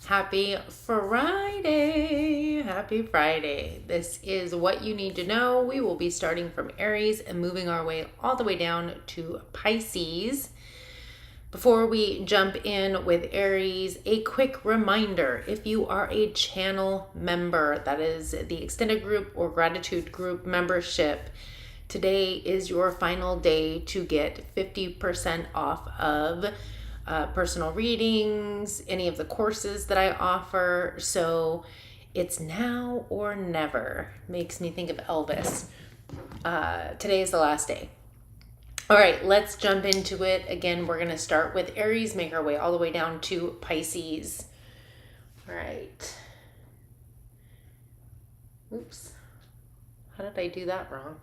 Happy Friday. Happy Friday. This is what you need to know. We will be starting from Aries and moving our way all the way down to Pisces. Before we jump in with Aries, a quick reminder. If you are a channel member, that is the extended group or gratitude group membership, today is your final day to get 50% off of personal readings, any of the courses that I offer. So it's now or never. Makes me think of Elvis. Today is the last day. All right, let's jump into it. Again, we're going to start with Aries, make our way all the way down to Pisces. All right. Oops. How did I do that wrong?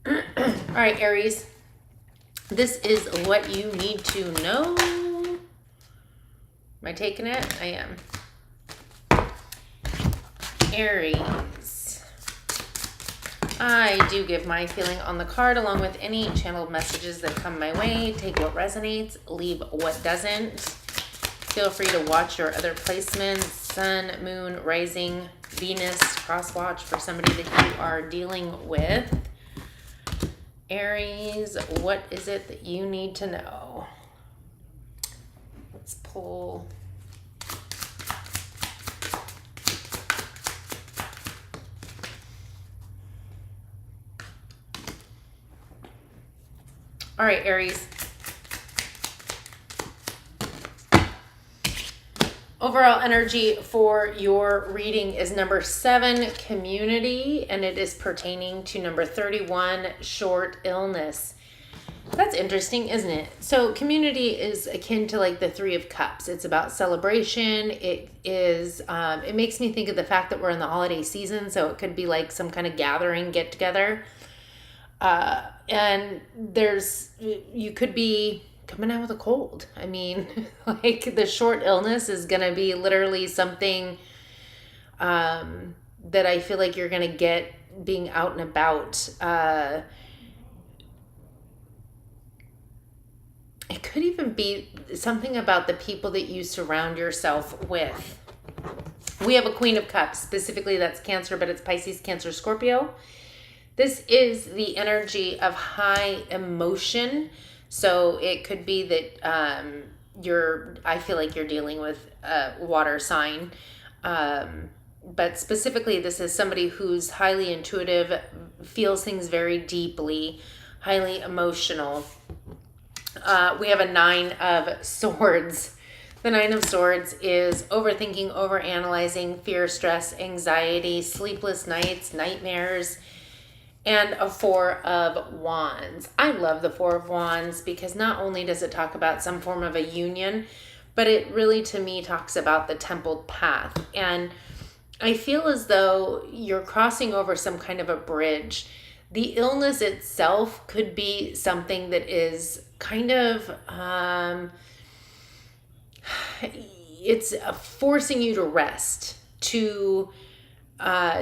All right, Aries. This is what you need to know. Am I taking it? I am. Aries. I do give my feeling on the card along with any channeled messages that come my way. Take what resonates, leave what doesn't. Feel free to watch your other placements, Sun, Moon, Rising, Venus, cross-watch for somebody that you are dealing with. Aries, what is it that you need to know? Let's pull. All right, Aries. Overall energy for your reading is number 7, community, and it is pertaining to number 31, short illness. That's interesting, isn't it? So community is akin to like the 3 of Cups. It's about celebration. It is, it makes me think of the fact that we're in the holiday season. So it could be like some kind of gathering, get together. And you could be coming out with a cold. I mean, like the short illness is going to be literally something that I feel like you're going to get being out and about. It could even be something about the people that you surround yourself with. We have a Queen of Cups, specifically that's Cancer, but it's Pisces, Cancer, Scorpio. This is the energy of high emotion. So it could be that I feel like you're dealing with a water sign. But specifically, this is somebody who's highly intuitive, feels things very deeply, highly emotional. We have a 9 of Swords. The 9 of Swords is overthinking, overanalyzing, fear, stress, anxiety, sleepless nights, nightmares, and a 4 of Wands. I love the 4 of Wands because not only does it talk about some form of a union, but it really, to me, talks about the templed path. And I feel as though you're crossing over some kind of a bridge. The illness itself could be something that is kind of, it's forcing you to rest, to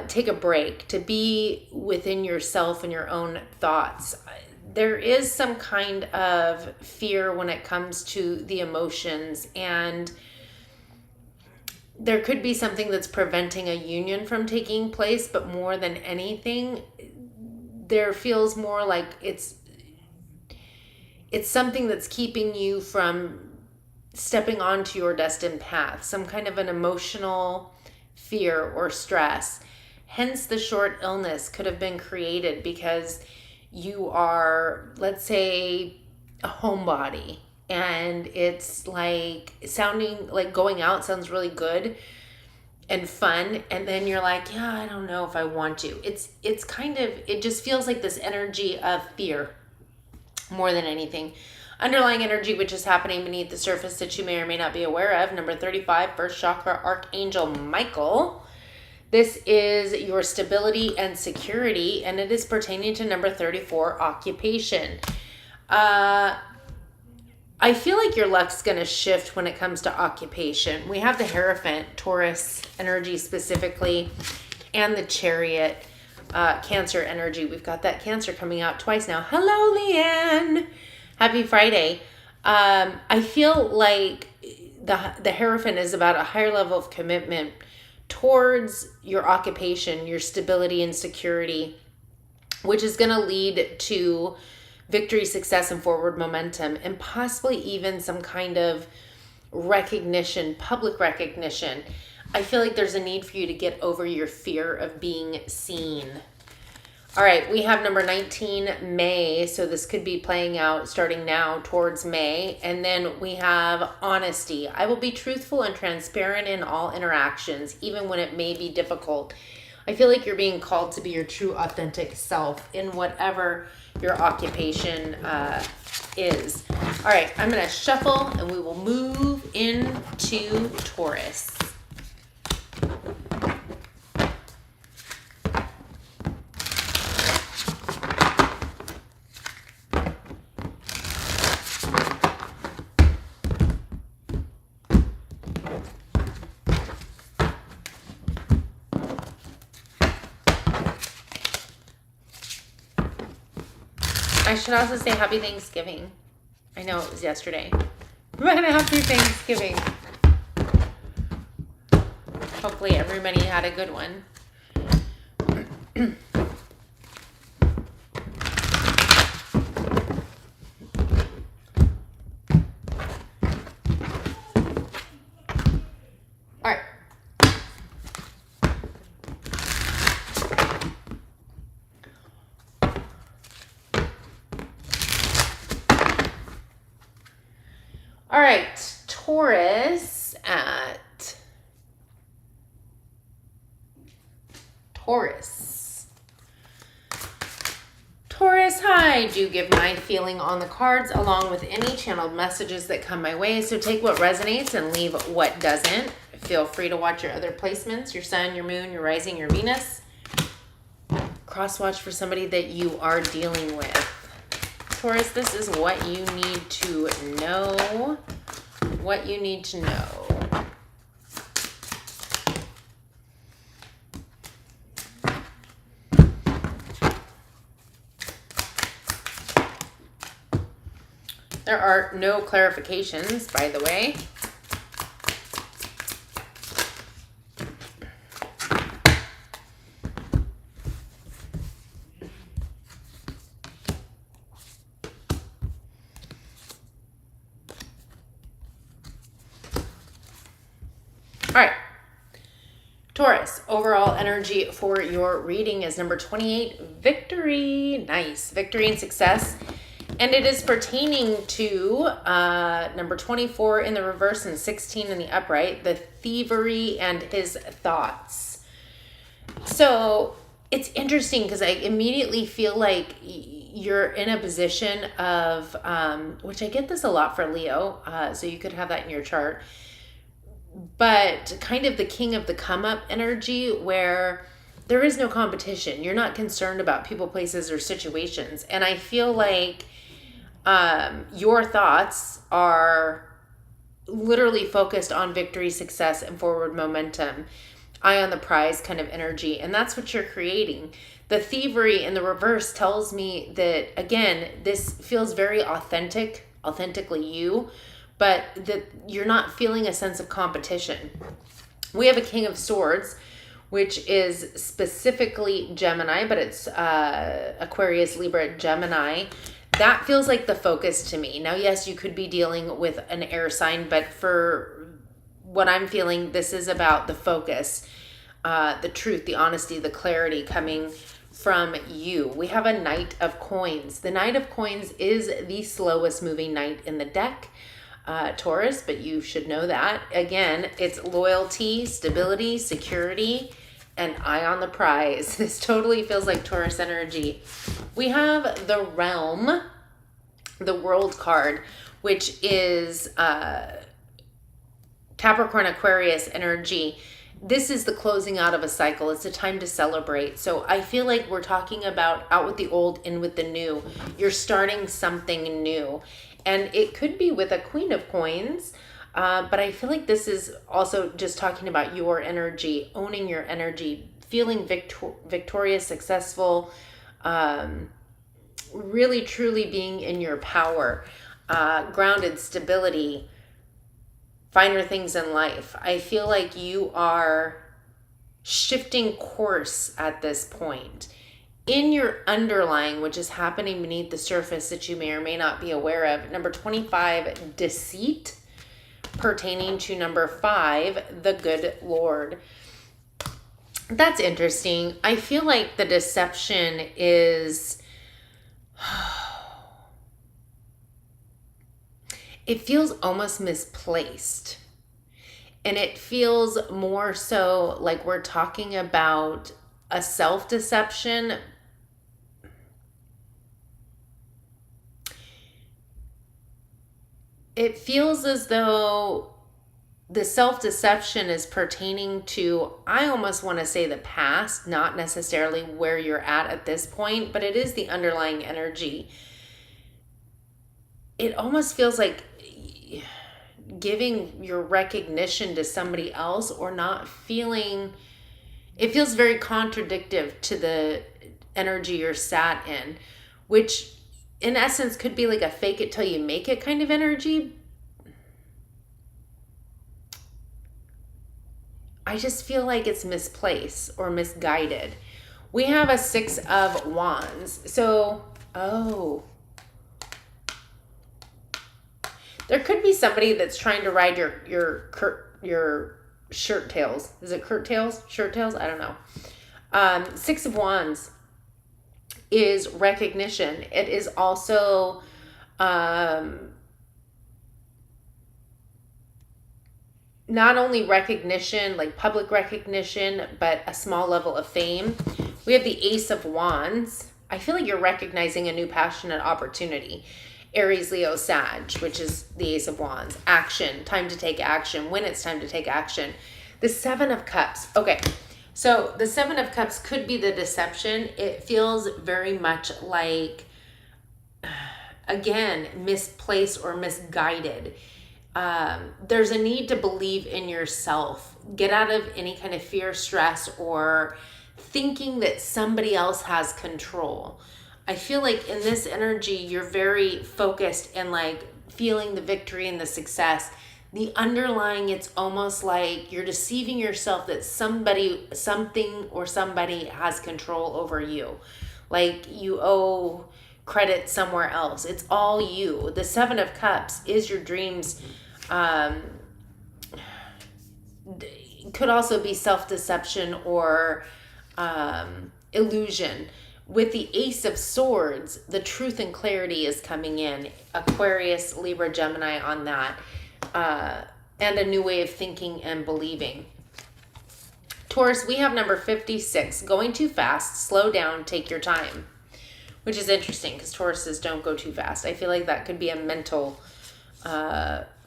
take a break, to be within yourself and your own thoughts. There is some kind of fear when it comes to the emotions, and there could be something that's preventing a union from taking place, but more than anything, there feels more like it's something that's keeping you from stepping onto your destined path, some kind of an emotional fear or stress. Hence the short illness could have been created because you are, let's say, a homebody, and it's like sounding like going out sounds really good and fun, and then you're like, yeah, I don't know if I want to. It's kind of, it just feels like this energy of fear more than anything. Underlying energy which is happening beneath the surface that you may or may not be aware of. Number 35, first chakra, Archangel Michael. This is your stability and security, and it is pertaining to number 34, occupation. I feel like your luck's going to shift when it comes to occupation. We have the Hierophant, Taurus energy specifically, and the Chariot, Cancer energy. We've got that Cancer coming out twice now. Hello, Leanne. Happy Friday. I feel like the Hierophant is about a higher level of commitment towards your occupation, your stability and security, which is going to lead to victory, success, and forward momentum, and possibly even some kind of recognition, public recognition. I feel like there's a need for you to get over your fear of being seen. All right, we have number 19, May. So this could be playing out starting now towards May. And then we have honesty. I will be truthful and transparent in all interactions, even when it may be difficult. I feel like you're being called to be your true, authentic self in whatever your occupation is. All right, I'm going to shuffle and we will move into Taurus. I should also say happy Thanksgiving. I know it was yesterday. But happy Thanksgiving. Hopefully everybody had a good one. All right. All right, Taurus at Taurus. Taurus, hi, do give my feeling on the cards along with any channeled messages that come my way. So take what resonates and leave what doesn't. Feel free to watch your other placements, your sun, your moon, your rising, your Venus. Cross watch for somebody that you are dealing with. Taurus, this is what you need to know. What you need to know. There are no clarifications, by the way. All right, Taurus, overall energy for your reading is number 28, victory. Nice, victory and success. And it is pertaining to number 24 in the reverse and 16 in the upright, the thievery and his thoughts. So it's interesting because I immediately feel like you're in a position of, which I get this a lot for Leo, so you could have that in your chart, but kind of the king of the come up energy where there is no competition. You're not concerned about people, places, or situations. And I feel like your thoughts are literally focused on victory, success, and forward momentum. Eye on the prize kind of energy. And that's what you're creating. The thievery in the reverse tells me that, again, this feels very authentic, authentically you, but that you're not feeling a sense of competition. We have a King of Swords, which is specifically Gemini, but it's Aquarius, Libra, Gemini. That feels like the focus to me. Now, yes, you could be dealing with an air sign, but for what I'm feeling, this is about the focus, the truth, the honesty, the clarity coming from you. We have a Knight of Coins. The Knight of Coins is the slowest moving knight in the deck. Taurus, but you should know that. Again, it's loyalty, stability, security, and eye on the prize. This totally feels like Taurus energy. We have the Realm, the World card, which is Capricorn, Aquarius energy. This is the closing out of a cycle. It's a time to celebrate. So I feel like we're talking about out with the old, in with the new. You're starting something new. And it could be with a Queen of Coins, but I feel like this is also just talking about your energy, owning your energy, feeling victorious, successful, really truly being in your power, grounded, stability, finer things in life. I feel like you are shifting course at this point in your underlying, which is happening beneath the surface that you may or may not be aware of. Number 25, deceit, pertaining to number 5, the good Lord. That's interesting. I feel like the deception is, it feels almost misplaced. And it feels more so like we're talking about a self-deception. It feels as though the self-deception is pertaining to, I almost want to say the past, not necessarily where you're at this point, but it is the underlying energy. It almost feels like giving your recognition to somebody else or not feeling, it feels very contradictory to the energy you're sat in, which in essence could be like a fake it till you make it kind of energy. I just feel like it's misplaced or misguided. We have a 6 of Wands. So, there could be somebody that's trying to ride your shirt tails. Is it shirt tails? I don't know. 6 of Wands is recognition. It is also not only recognition, like public recognition, but a small level of fame. We have the Ace of Wands. I feel like you're recognizing a new passionate opportunity. Aries, Leo, Sag, which is the Ace of Wands. Action, time to take action, when it's time to take action. The 7 of Cups. Okay, so the 7 of Cups could be the deception. It feels very much like, again, misplaced or misguided. There's a need to believe in yourself. Get out of any kind of fear, stress, or thinking that somebody else has control. I feel like in this energy, you're very focused and like feeling the victory and the success. The underlying, it's almost like you're deceiving yourself that somebody, something, or somebody has control over you. Like you owe credit somewhere else. It's all you. The 7 of Cups is your dreams. Could also be self-deception or illusion. With the Ace of Swords, the truth and clarity is coming in. Aquarius, Libra, Gemini on that. And a new way of thinking and believing. Taurus, we have number 56. Going too fast, slow down, take your time. Which is interesting because Tauruses don't go too fast. I feel like that could be a mental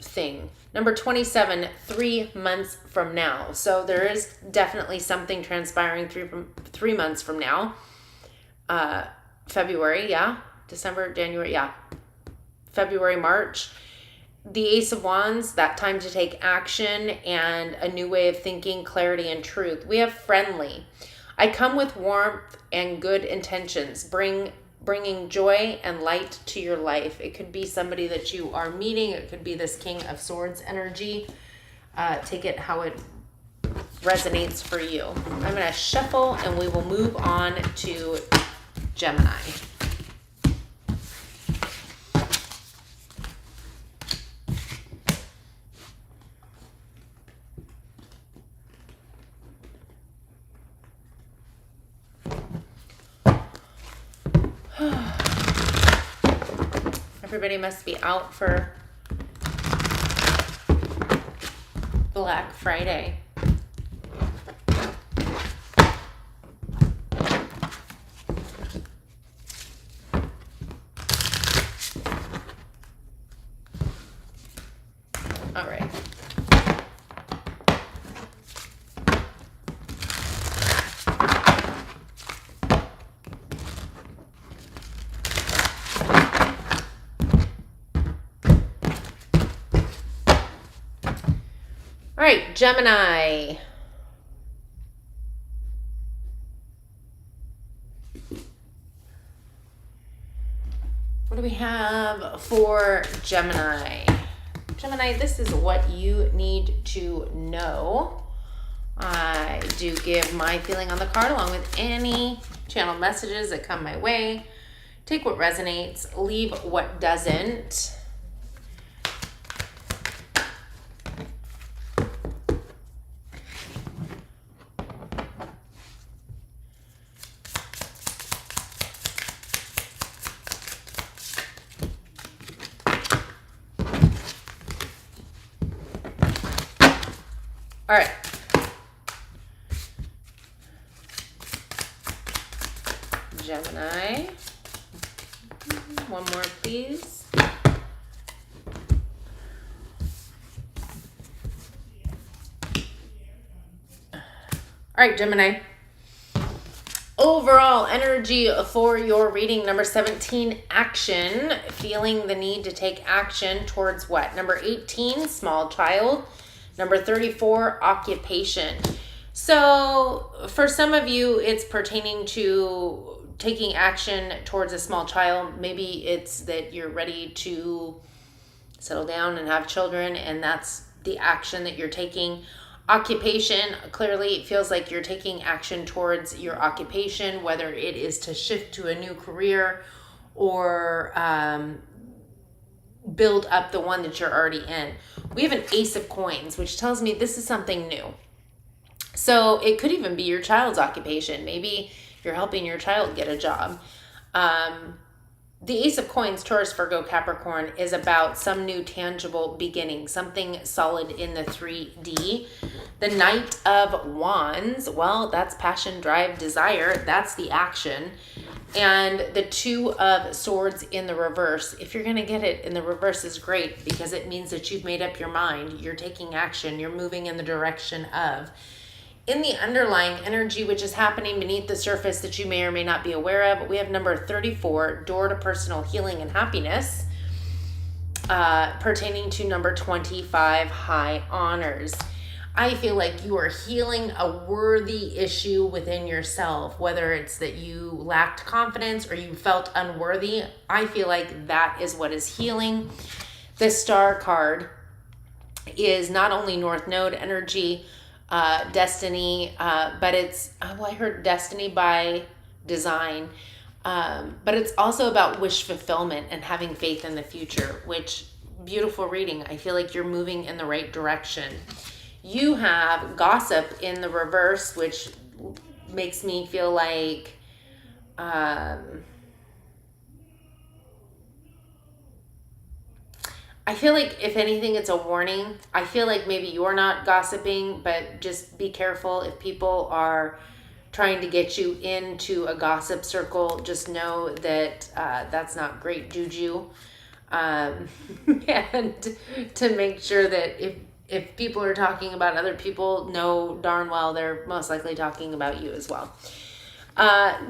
thing. Number 27, 3 months from now. So there is definitely something transpiring 3 months from now. February, yeah. December, January, yeah. February, March. The Ace of Wands, that time to take action and a new way of thinking, clarity and truth. We have friendly. I come with warmth and good intentions, bringing joy and light to your life. It could be somebody that you are meeting. It could be this King of Swords energy. Take it how it resonates for you. I'm going to shuffle and we will move on to Gemini. Everybody must be out for Black Friday. All right. All right, Gemini. What do we have for Gemini? Gemini, this is what you need to know. I do give my feeling on the card along with any channel messages that come my way. Take what resonates, leave what doesn't. All right. Gemini. One more, please. All right, Gemini. Overall energy for your reading, number 17, action. Feeling the need to take action towards what? Number 18, small child. Number 34, occupation. So for some of you, it's pertaining to taking action towards a small child. Maybe it's that you're ready to settle down and have children, and that's the action that you're taking. Occupation, clearly it feels like you're taking action towards your occupation, whether it is to shift to a new career or build up the one that you're already in. We have an Ace of Coins, which tells me this is something new. So it could even be your child's occupation. Maybe you're helping your child get a job. The Ace of Coins, Taurus, Virgo, Capricorn, is about some new tangible beginning, something solid in the 3D. The Knight of Wands, well, that's passion, drive, desire. That's the action. And the Two of Swords in the reverse. If you're going to get it in the reverse is great because it means that you've made up your mind. You're taking action. You're moving in the direction of. In the underlying energy, which is happening beneath the surface that you may or may not be aware of, we have number 34, door to personal healing and happiness, pertaining to number 25, high honors. I feel like you are healing a worthy issue within yourself, whether it's that you lacked confidence or you felt unworthy. I feel like that is what is healing. The Star card is not only North Node energy, destiny, but it's, well, I heard destiny by design, but it's also about wish fulfillment and having faith in the future, which, beautiful reading. I feel like you're moving in the right direction. You have gossip in the reverse, which makes me feel like, I feel like if anything, it's a warning. I feel like maybe you're not gossiping, but just be careful if people are trying to get you into a gossip circle. Just know that that's not great juju. And to make sure that if people are talking about other people, know darn well they're most likely talking about you as well.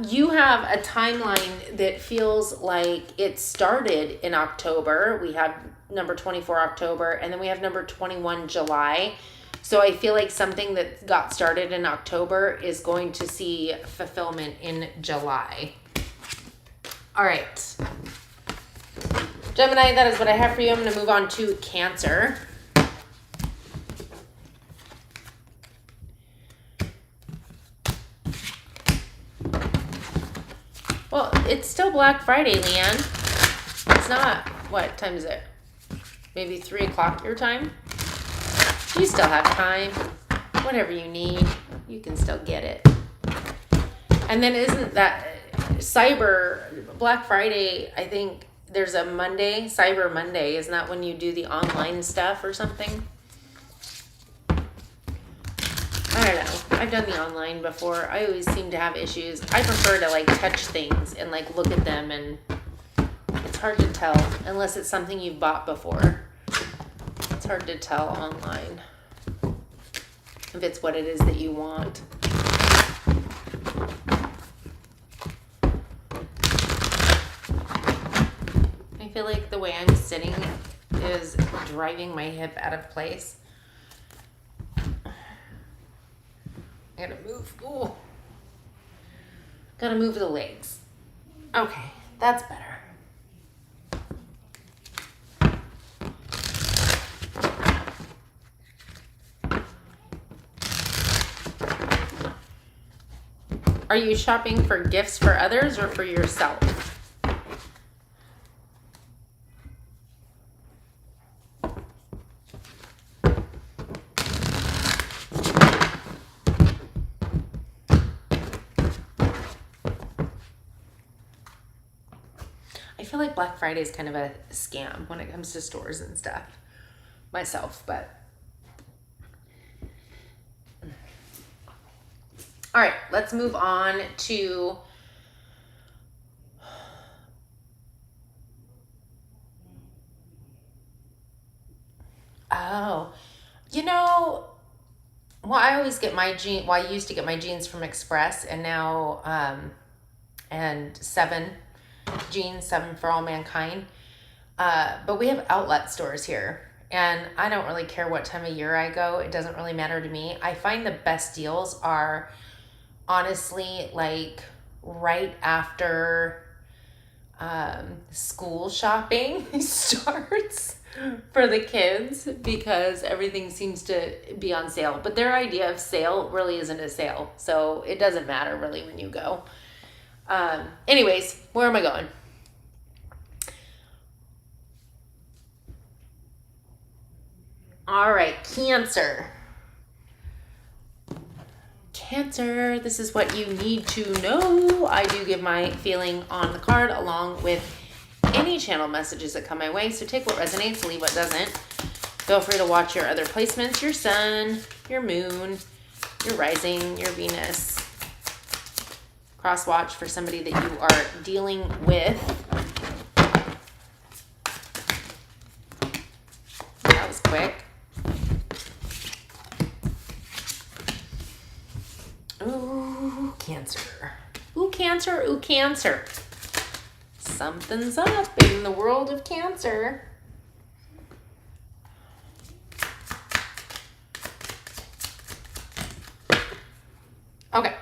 You have a timeline that feels like it started in October. We have number 24 October, and then we have number 21 July. So I feel like something that got started in October is going to see fulfillment in July. All right. Gemini, that is what I have for you. I'm going to move on to Cancer. Well, it's still Black Friday, Leanne. It's not, what time is it? Maybe 3 o'clock your time? You still have time. Whatever you need, you can still get it. And then isn't that Black Friday, I think there's a Monday, Cyber Monday. Isn't that when you do the online stuff or something? I don't know. I've done the online before. I always seem to have issues. I prefer to like touch things and like look at them, and it's hard to tell unless it's something you've bought before. It's hard to tell online if it's what it is that you want. I feel like the way I'm sitting is driving my hip out of place. I gotta move. Ooh. Gotta move the legs. Okay, that's better. Are you shopping for gifts for others or for yourself? I feel like Black Friday is kind of a scam when it comes to stores and stuff myself, but all right, let's move on to I always get my I used to get my jeans from Express, and now and 7 for All Mankind. But we have outlet stores here, and I don't really care what time of year I go. It doesn't really matter to me. I find the best deals are honestly like right after school shopping starts for the kids, because everything seems to be on sale. But their idea of sale really isn't a sale, so it doesn't matter really when you go. Anyways, where am I going? All right, Cancer. Cancer, this is what you need to know. I do give my feeling on the card along with any channel messages that come my way. So take what resonates, leave what doesn't. Feel free to watch your other placements, your sun, your moon, your rising, your Venus. Cross watch for somebody that you are dealing with. That was quick. Ooh, Cancer. Ooh, Cancer. Ooh, Cancer. Something's up in the world of Cancer. Okay.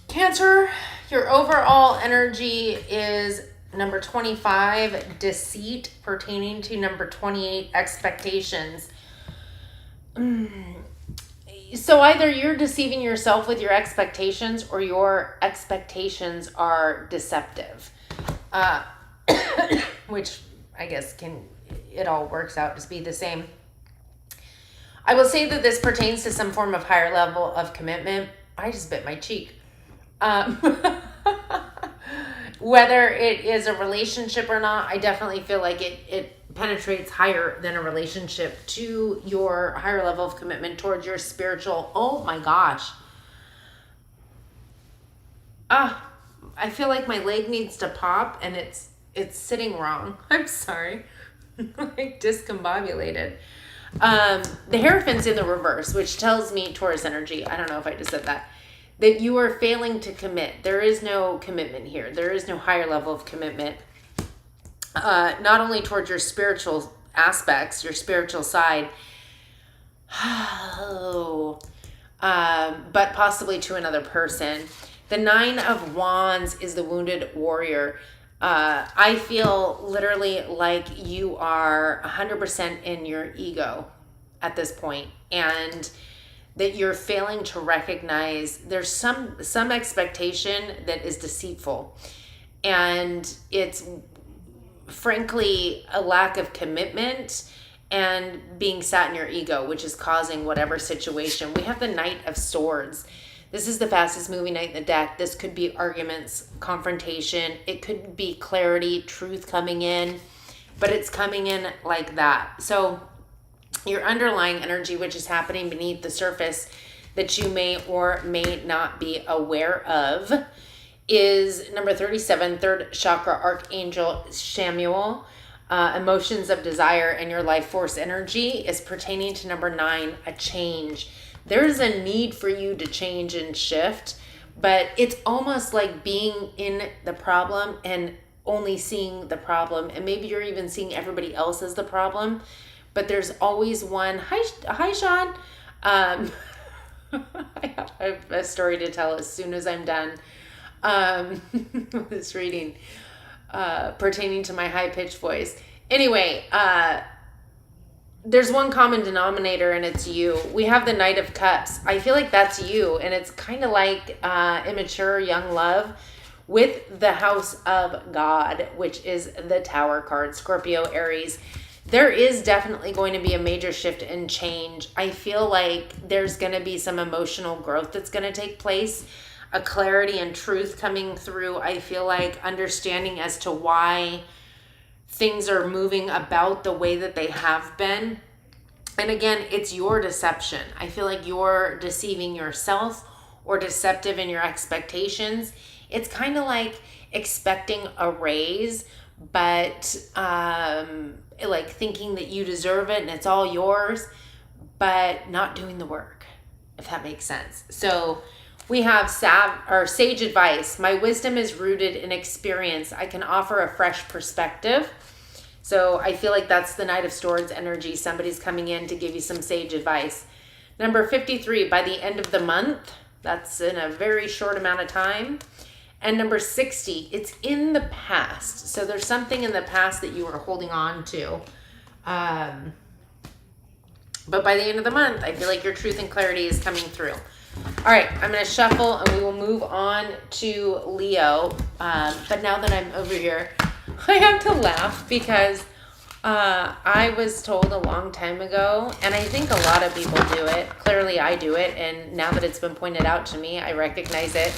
Cancer, your overall energy is number 25, deceit, pertaining to number 28, expectations. So either you're deceiving yourself with your expectations, or your expectations are deceptive. Which I guess it all works out to be the same. I will say that this pertains to some form of higher level of commitment. I just bit my cheek. Whether it is a relationship or not, I definitely feel like it penetrates higher than a relationship to your higher level of commitment towards your spiritual. Oh my gosh. I feel like my leg needs to pop, and it's sitting wrong. I'm sorry. Like discombobulated. The Hierophant's in the reverse, which tells me Taurus energy. I don't know if I just said that. That you are failing to commit. There is no commitment here. There is no higher level of commitment. Not only towards your spiritual aspects, your spiritual side, but possibly to another person. The 9 of Wands is the wounded warrior. I feel literally like you are 100% in your ego at this point, and that you're failing to recognize there's some expectation that is deceitful, and it's frankly a lack of commitment and being sat in your ego, which is causing whatever situation. We have the Knight of Swords. This is the fastest moving knight in the deck. This could be arguments, confrontation. It could be clarity, truth coming in, but it's coming in like that. So your underlying energy, which is happening beneath the surface that you may or may not be aware of, is number 37, third chakra, Archangel Samuel. Emotions of desire and your life force energy is pertaining to number 9, a change. There's a need for you to change and shift, but it's almost like being in the problem and only seeing the problem, and maybe you're even seeing everybody else as the problem. But there's always one. Hi, Sean. I have a story to tell as soon as I'm done with this reading pertaining to my high-pitched voice. Anyway, there's one common denominator, and it's you. We have the Knight of Cups. I feel like that's you, and it's kind of like immature young love with the House of God, which is the Tower card, Scorpio, Aries. There is definitely going to be a major shift and change. I feel like there's going to be some emotional growth that's going to take place, a clarity and truth coming through. I feel like understanding as to why things are moving about the way that they have been. And again, it's your deception. I feel like you're deceiving yourself or deceptive in your expectations. It's kind of like expecting a raise, but like thinking that you deserve it and it's all yours, but not doing the work, if that makes sense. So we have sage advice. My wisdom is rooted in experience. I can offer a fresh perspective. So I feel like that's the Knight of Swords energy. Somebody's coming in to give you some sage advice. Number 53, by the end of the month. That's in a very short amount of time. And number 60, it's in the past. So there's something in the past that you were holding on to. But by the end of the month, I feel like your truth and clarity is coming through. All right, I'm going to shuffle and we will move on to Leo. But now that I'm over here, I have to laugh because I was told a long time ago, and I think a lot of people do it. Clearly I do it, and now that it's been pointed out to me, I recognize it.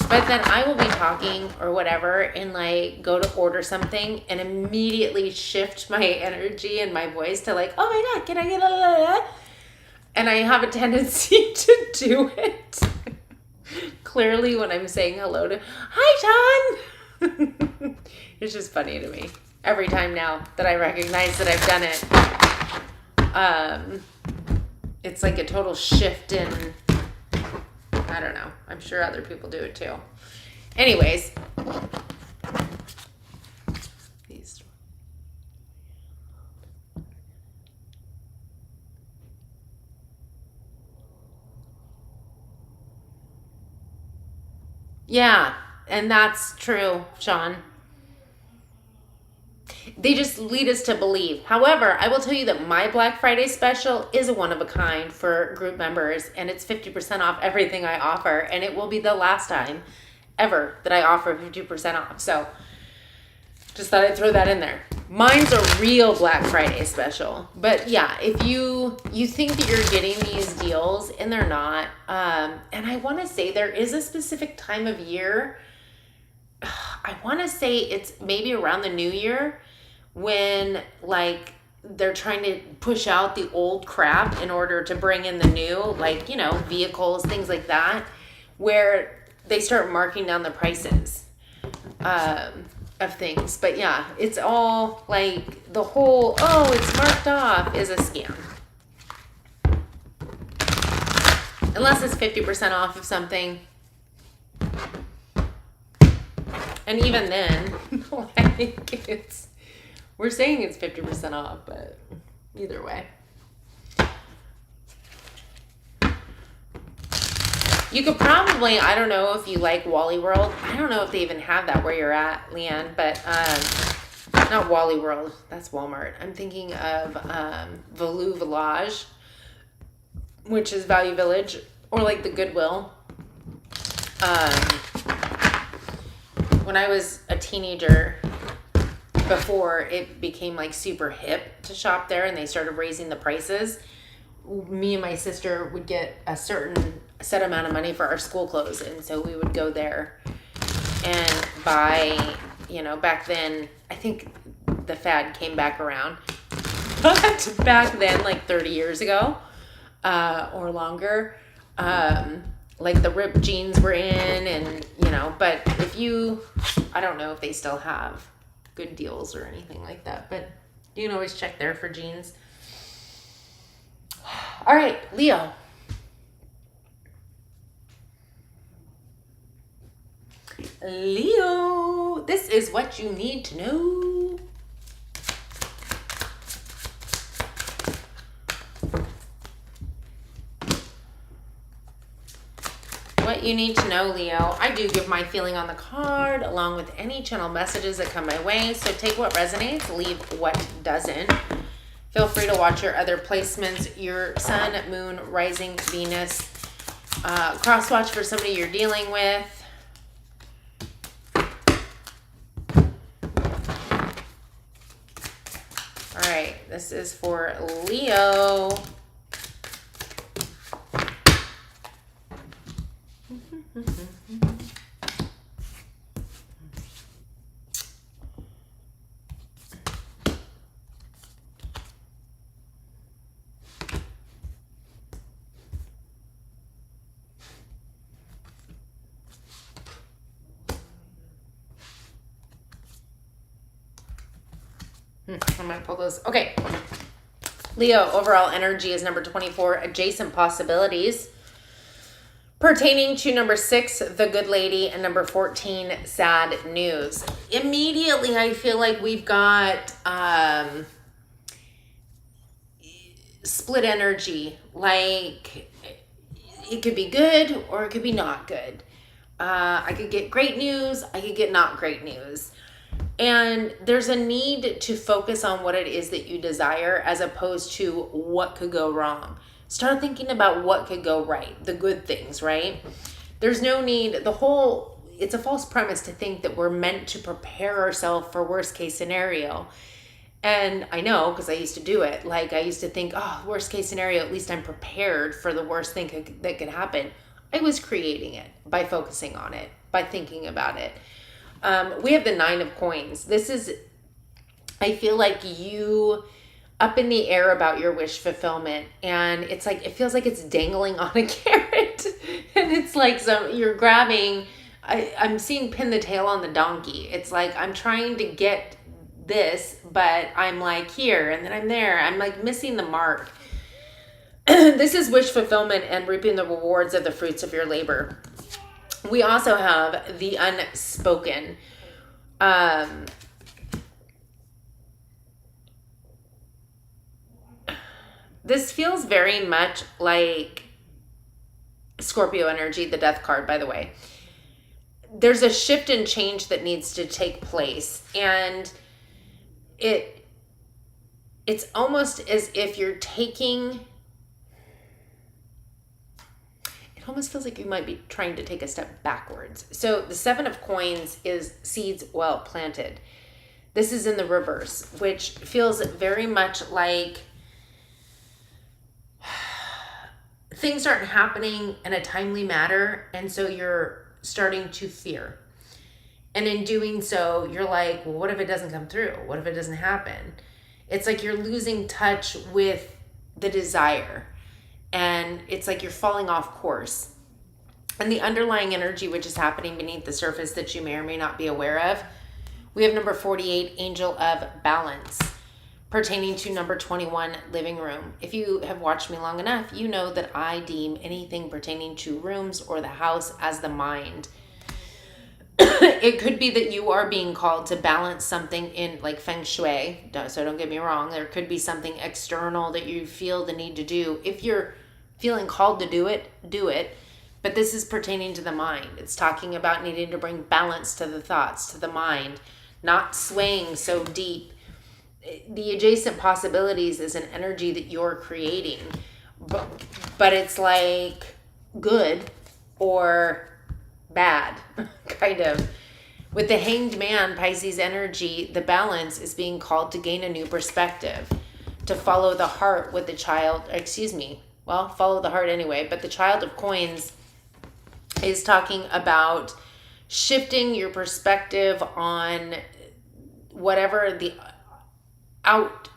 But then I will be talking or whatever and like go to order something and immediately shift my energy and my voice to like, oh my God, can I get a... And I have a tendency to do it. Clearly when I'm saying hello to, hi, John. It's just funny to me. Every time now that I recognize that I've done it. It's like a total shift in, I don't know. I'm sure other people do it too. Anyways. Yeah, and that's true, Sean. They just lead us to believe. However, I will tell you that my Black Friday special is a one-of-a-kind for group members, and it's 50% off everything I offer, and it will be the last time ever that I offer 50% off. So just thought I'd throw that in there. Mine's a real Black Friday special. But yeah, if you think that you're getting these deals and they're not, and I want to say there is a specific time of year, I want to say it's maybe around the new year when like they're trying to push out the old crap in order to bring in the new, like, you know, vehicles, things like that, where they start marking down the prices of things. But yeah, it's all like the whole, oh, it's marked off is a scam. Unless it's 50% off of something. And even then, like we're saying it's 50% off, but either way. You could probably, I don't know if you like Wally World. I don't know if they even have that where you're at, Leanne, but not Wally World. That's Walmart. I'm thinking of Value Village, which is Value Village, or like the Goodwill. When I was a teenager, before it became like super hip to shop there and they started raising the prices, me and my sister would get a certain set amount of money for our school clothes, and so we would go there and buy, you know, back then I think the fad came back around, but back then, like 30 years ago or longer, like the ripped jeans were in, and you know, but if you, I don't know if they still have good deals or anything like that, but you can always check there for jeans. All right, Leo. Leo, this is what you need to know. What you need to know, Leo. I do give my feeling on the card along with any channel messages that come my way. So take what resonates, leave what doesn't. Feel free to watch your other placements, your sun, moon, rising, Venus. Cross watch for somebody you're dealing with. All right, this is for Leo. I'm going to pull those. Okay. Leo, overall energy is number 24, adjacent possibilities. Pertaining to number 6, the good lady, and number 14, sad news. Immediately, I feel like we've got split energy. Like, it could be good or it could be not good. I could get great news. I could get not great news. And there's a need to focus on what it is that you desire as opposed to what could go wrong. Start thinking about what could go right, the good things, right? There's no need, it's a false premise to think that we're meant to prepare ourselves for worst case scenario. And I know, because I used to do it. Like, I used to think, oh, worst case scenario, at least I'm prepared for the worst thing that could happen. I was creating it by focusing on it, by thinking about it. We have the 9 of coins. This is, I feel like you up in the air about your wish fulfillment. And it's like, it feels like it's dangling on a carrot. And it's like, you're grabbing, I'm seeing pin the tail on the donkey. It's like, I'm trying to get this, but I'm like here, and then I'm there. I'm like missing the mark. This is wish fulfillment and reaping the rewards of the fruits of your labor. We also have the unspoken. This feels very much like Scorpio energy, the death card, by the way. There's a shift and change that needs to take place. And it's almost as if you're taking... It almost feels like you might be trying to take a step backwards. So the 7 of coins is seeds well planted. This is in the reverse, which feels very much like things aren't happening in a timely manner, and so you're starting to fear. And in doing so, you're like, well, what if it doesn't come through? What if it doesn't happen? It's like you're losing touch with the desire. And it's like you're falling off course. And the underlying energy which is happening beneath the surface that you may or may not be aware of, we have number 48, angel of balance, pertaining to number 21, living room. If you have watched me long enough, you know that I deem anything pertaining to rooms or the house as the mind. It could be that you are being called to balance something in like feng shui. So don't get me wrong. There could be something external that you feel the need to do. If you're feeling called to do it, do it. But this is pertaining to the mind. It's talking about needing to bring balance to the thoughts, to the mind, not swaying so deep. The adjacent possibilities is an energy that you're creating. But it's like good or bad, kind of. With the hanged man, Pisces energy, the balance is being called to gain a new perspective, to follow the heart with the child, follow the heart anyway, but the child of coins is talking about shifting your perspective on whatever the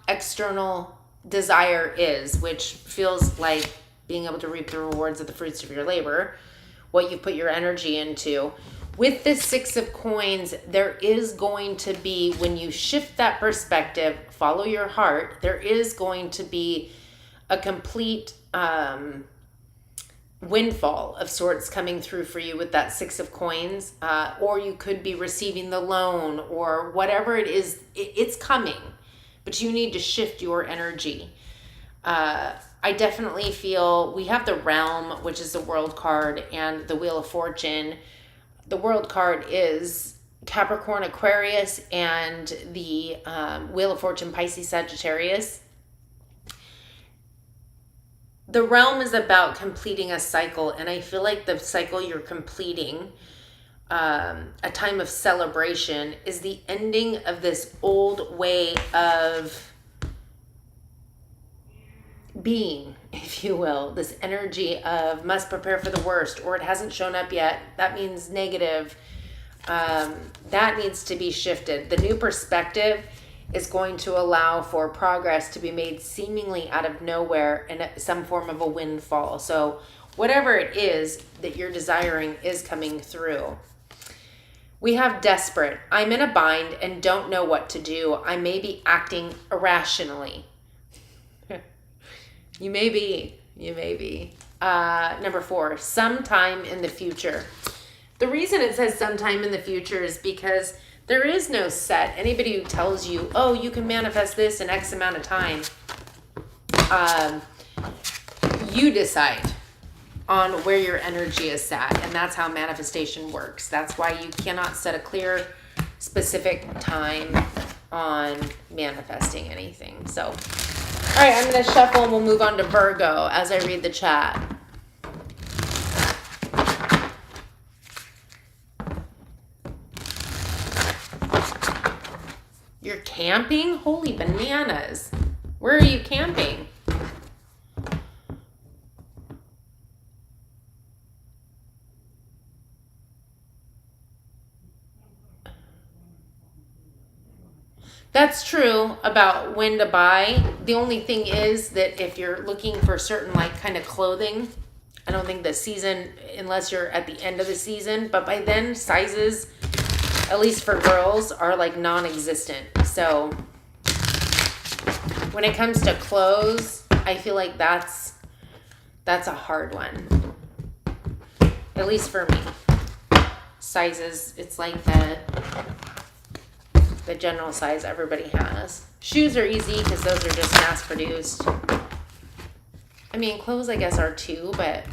external desire is, which feels like being able to reap the rewards of the fruits of your labor, what you put your energy into. With this 6 of coins, there is going to be, when you shift that perspective, follow your heart, there is going to be a complete windfall of sorts coming through for you with that 6 of coins, or you could be receiving the loan or whatever it is. It's coming, but you need to shift your energy. I definitely feel we have the realm, which is the world card, and the wheel of fortune. The world card is Capricorn, Aquarius, and the wheel of fortune, Pisces, Sagittarius. the realm is about completing a cycle, and I feel like the cycle you're completing, a time of celebration, is the ending of this old way of being, if you will, this energy of must prepare for the worst, or it hasn't shown up yet. That means negative. That needs to be shifted. The new perspective is going to allow for progress to be made seemingly out of nowhere in some form of a windfall. So whatever it is that you're desiring is coming through. We have desperate. I'm in a bind and don't know what to do. I may be acting irrationally. You may be. Number 4, sometime in the future. The reason it says sometime in the future is because there is no set. Anybody who tells you, oh, you can manifest this in X amount of time, you decide on where your energy is set. And that's how manifestation works. That's why you cannot set a clear, specific time on manifesting anything. So, all right, I'm going to shuffle and we'll move on to Virgo as I read the chat. You're camping? Holy bananas. Where are you camping? That's true about when to buy. The only thing is that if you're looking for certain like kind of clothing, I don't think the season, unless you're at the end of the season, but by then sizes, at least for girls, are like non-existent. So when it comes to clothes, I feel like that's a hard one. At least for me. Sizes, it's like the general size everybody has. Shoes are easy because those are just mass produced. I mean, clothes I guess are too, but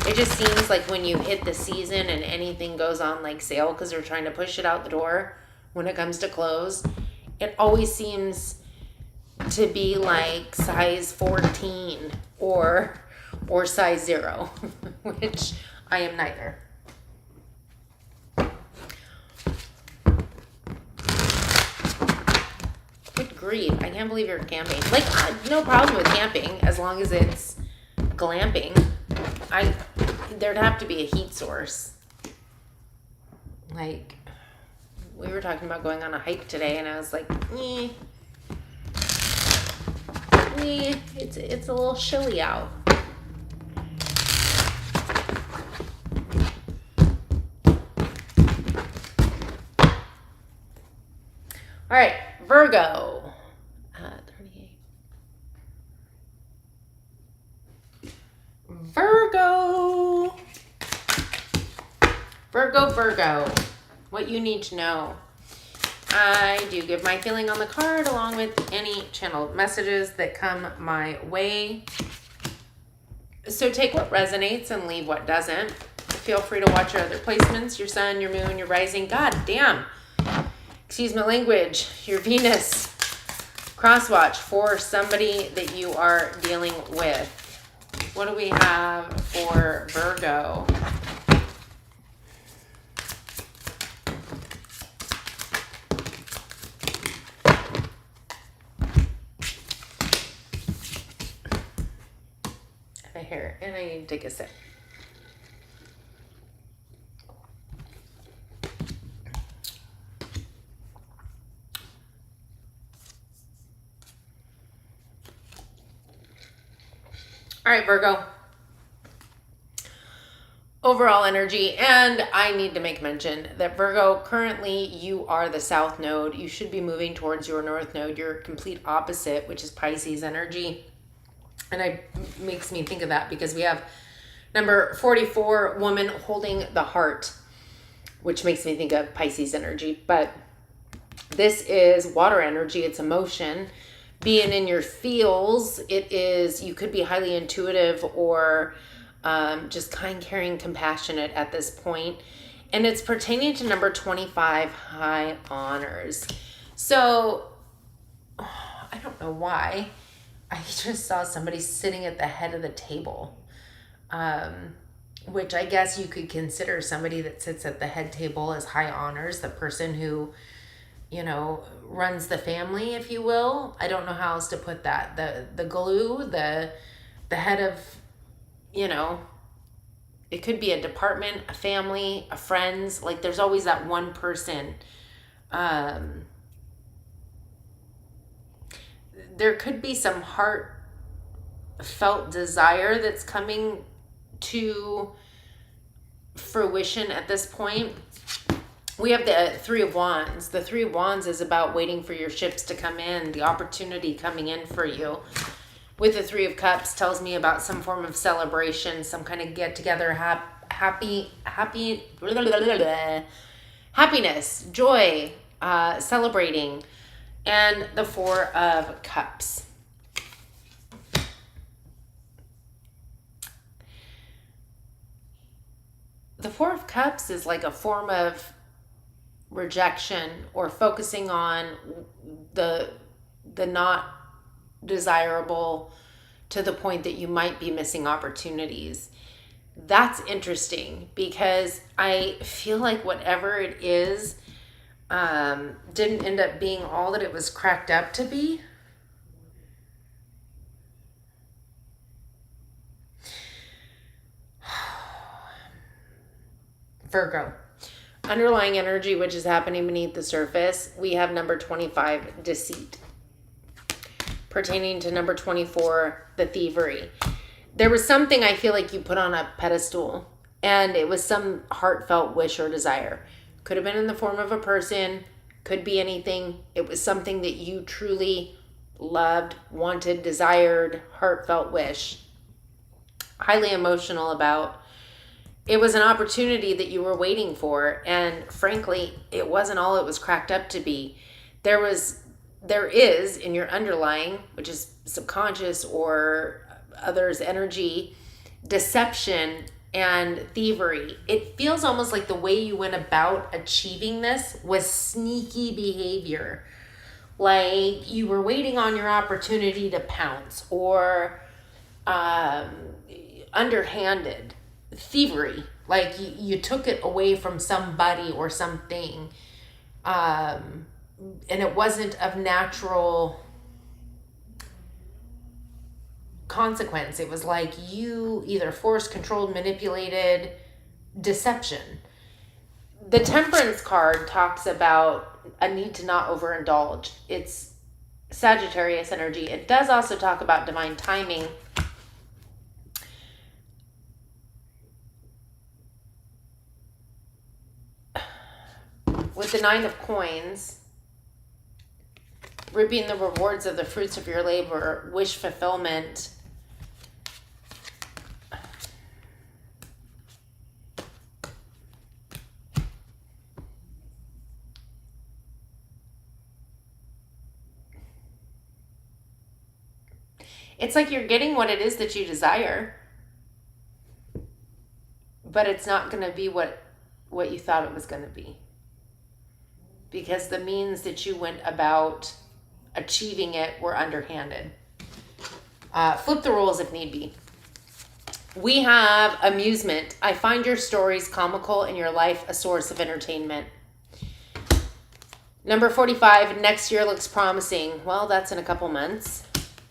it just seems like when you hit the season and anything goes on like sale because they're trying to push it out the door when it comes to clothes, it always seems to be like size 14 or size 0, which I am neither. Good grief, I can't believe you're camping. Like, no problem with camping as long as it's glamping. There'd have to be a heat source. Like, we were talking about going on a hike today and I was like, it's a little chilly out. All right, Virgo. 38. Virgo. What you need to know. I do give my feeling on the card along with any channeled messages that come my way. So take what resonates and leave what doesn't. Feel free to watch your other placements, your sun, your moon, your rising. God damn. Excuse my language. Your Venus. Crosswatch for somebody that you are dealing with. What do we have for Virgo? Here, and I need to take a sip. All right, Virgo. Overall energy, and I need to make mention that Virgo, currently you are the south node. You should be moving towards your north node, your complete opposite, which is Pisces energy. And it makes me think of that because we have number 44, woman holding the heart, which makes me think of Pisces energy. But this is water energy. It's emotion. Being in your feels, it is, you could be highly intuitive or just kind, caring, compassionate at this point. And it's pertaining to number 25, high honors. So, I don't know why. I just saw somebody sitting at the head of the table, which I guess you could consider somebody that sits at the head table as high honors, the person who, you know, runs the family, if you will. I don't know how else to put that. The glue, the head of, you know, it could be a department, a family, a friends. Like there's always that one person. There could be some heartfelt desire that's coming to fruition at this point. We have the Three of Wands. The Three of Wands is about waiting for your ships to come in, the opportunity coming in for you. With the Three of Cups tells me about some form of celebration, some kind of get together, happiness, joy, celebrating. And the Four of Cups. The Four of Cups is like a form of rejection or focusing on the not desirable to the point that you might be missing opportunities. That's interesting because I feel like whatever it is didn't end up being all that it was cracked up to be. Virgo. Underlying energy, which is happening beneath the surface, we have number 25, deceit. Pertaining to number 24, the thievery. There was something I feel like you put on a pedestal, and it was some heartfelt wish or desire. Could have been in the form of a person, could be anything. It was something that you truly loved, wanted, desired, heartfelt wish. Highly emotional about. It was an opportunity that you were waiting for, and frankly, it wasn't all it was cracked up to be. There is in your underlying, which is subconscious or others' energy, deception and thievery. It feels almost like the way you went about achieving this was sneaky behavior. Like you were waiting on your opportunity to pounce, or underhanded thievery. Like you took it away from somebody or something, and it wasn't of natural consequence. It was like you either forced, controlled, manipulated, deception. The Temperance card talks about a need to not overindulge. It's Sagittarius energy. It does also talk about divine timing. With the Nine of Coins, reaping the rewards of the fruits of your labor, wish fulfillment. It's like you're getting what it is that you desire, but it's not going to be what you thought it was going to be. Because the means that you went about achieving it were underhanded. Flip the roles if need be. We have amusement. I find your stories comical and your life a source of entertainment. Number 45, next year looks promising. Well, that's in a couple months.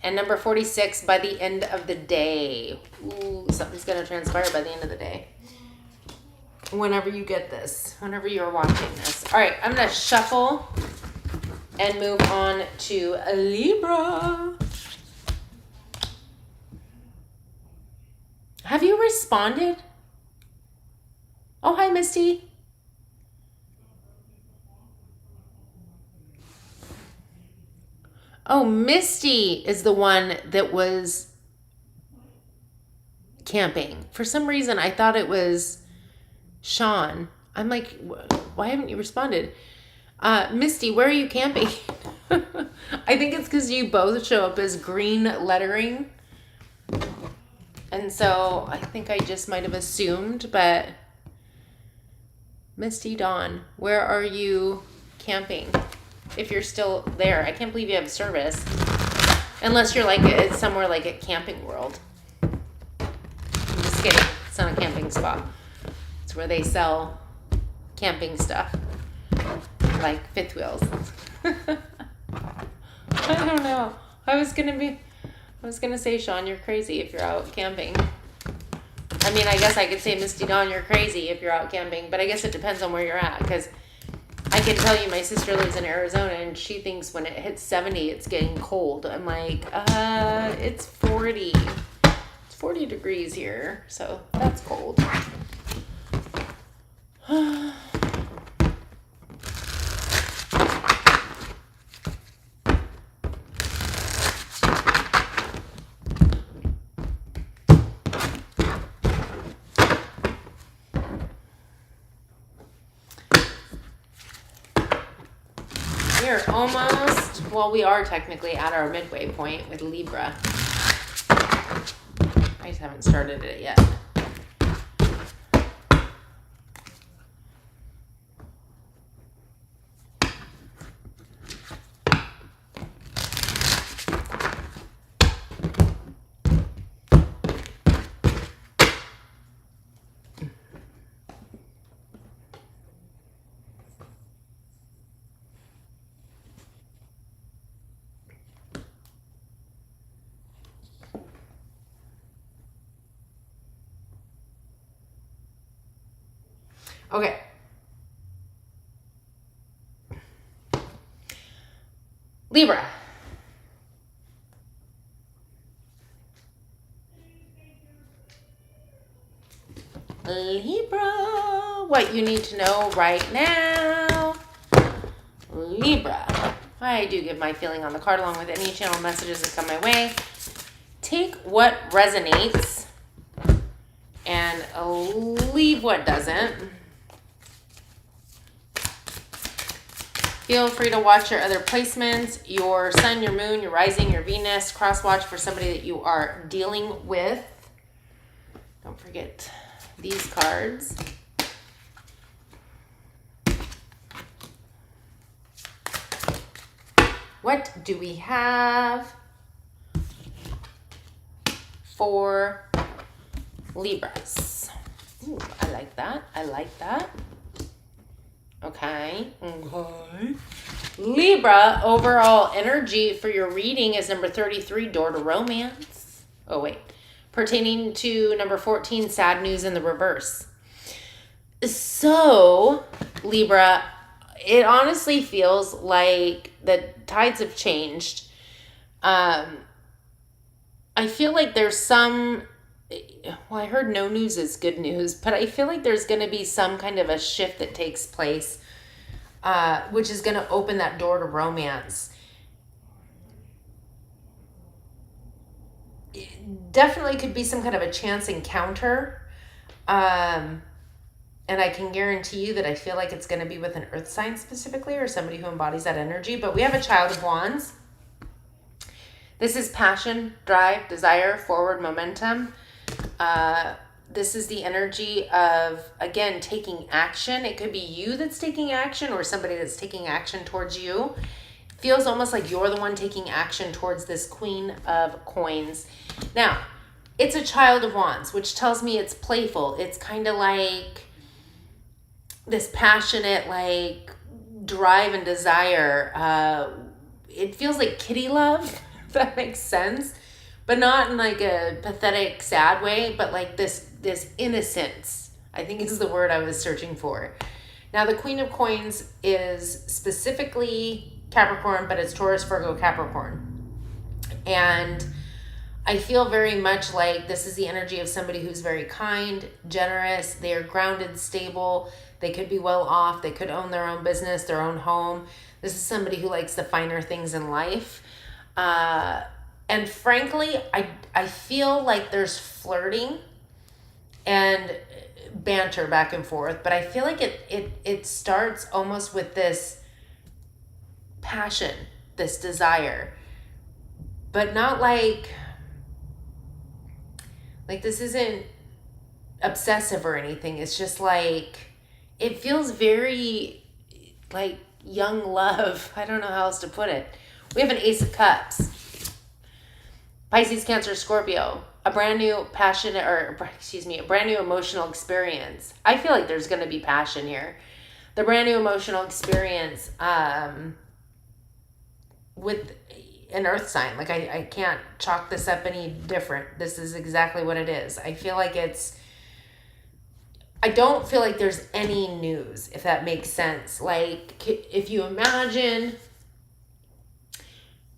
And number 46, by the end of the day. Ooh, something's going to transpire by the end of the day. Whenever you get this, whenever you're watching this. All right, I'm going to shuffle and move on to Libra. Have you responded? Oh, hi, Misty. Oh, Misty is the one that was camping. For some reason, I thought it was Sean. I'm like, why haven't you responded? Misty, where are you camping? I think it's because you both show up as green lettering. And so I think I just might have assumed, but Misty Dawn, where are you camping? If you're still there. I can't believe you have service. Unless you're like it's somewhere like at Camping World. I'm just kidding. It's not a camping spot. It's where they sell camping stuff. Like fifth wheels. I don't know. I was gonna say, Sean, you're crazy if you're out camping. I mean, I guess I could say, Misty Dawn, you're crazy if you're out camping, but I guess it depends on where you're at, because I can tell you my sister lives in Arizona, and she thinks when it hits 70, it's getting cold. I'm like, it's 40. It's 40 degrees here, so that's cold. We're almost, well, we are technically at our midway point with Libra. I just haven't started it yet. Okay. Libra. Libra. What you need to know right now. Libra. I do give my feeling on the card along with any channel messages that come my way. Take what resonates and leave what doesn't. Feel free to watch your other placements, your sun, your moon, your rising, your Venus, cross watch for somebody that you are dealing with. Don't forget these cards. What do we have for Libras? Ooh, I like that. I like that. Okay. Okay. Libra, overall energy for your reading is number 33, door to romance. Oh, wait. Pertaining to number 14, sad news in the reverse. So, Libra, it honestly feels like the tides have changed. I feel like there's some, well, I heard no news is good news, but I feel like there's going to be some kind of a shift that takes place, which is going to open that door to romance. It definitely could be some kind of a chance encounter. And I can guarantee you that I feel like it's going to be with an earth sign specifically, or somebody who embodies that energy. But we have a Child of Wands. This is passion, drive, desire, forward momentum. This is the energy of, again, taking action. It could be you that's taking action or somebody that's taking action towards you. It feels almost like you're the one taking action towards this Queen of Coins. Now, it's a Child of Wands, which tells me it's playful. It's kind of like this passionate, like, drive and desire. It feels like kitty love, if that makes sense. But not in like a pathetic, sad way, but like this innocence, I think is the word I was searching for. Now, the Queen of Coins is specifically Capricorn, but it's Taurus, Virgo, Capricorn. And I feel very much like this is the energy of somebody who's very kind, generous. They are grounded, stable. They could be well off. They could own their own business, their own home. This is somebody who likes the finer things in life. And frankly, I feel like there's flirting and banter back and forth, but I feel like it starts almost with this passion, this desire, but not like this isn't obsessive or anything. It's just like, it feels very like young love. I don't know how else to put it. We have an Ace of Cups. Pisces, Cancer, Scorpio, a brand new passionate, or excuse me, a brand new emotional experience. I feel like there's going to be passion here. The brand new emotional experience with an earth sign. Like I can't chalk this up any different. This is exactly what it is. I feel like I don't feel like there's any news, if that makes sense. Like if you imagine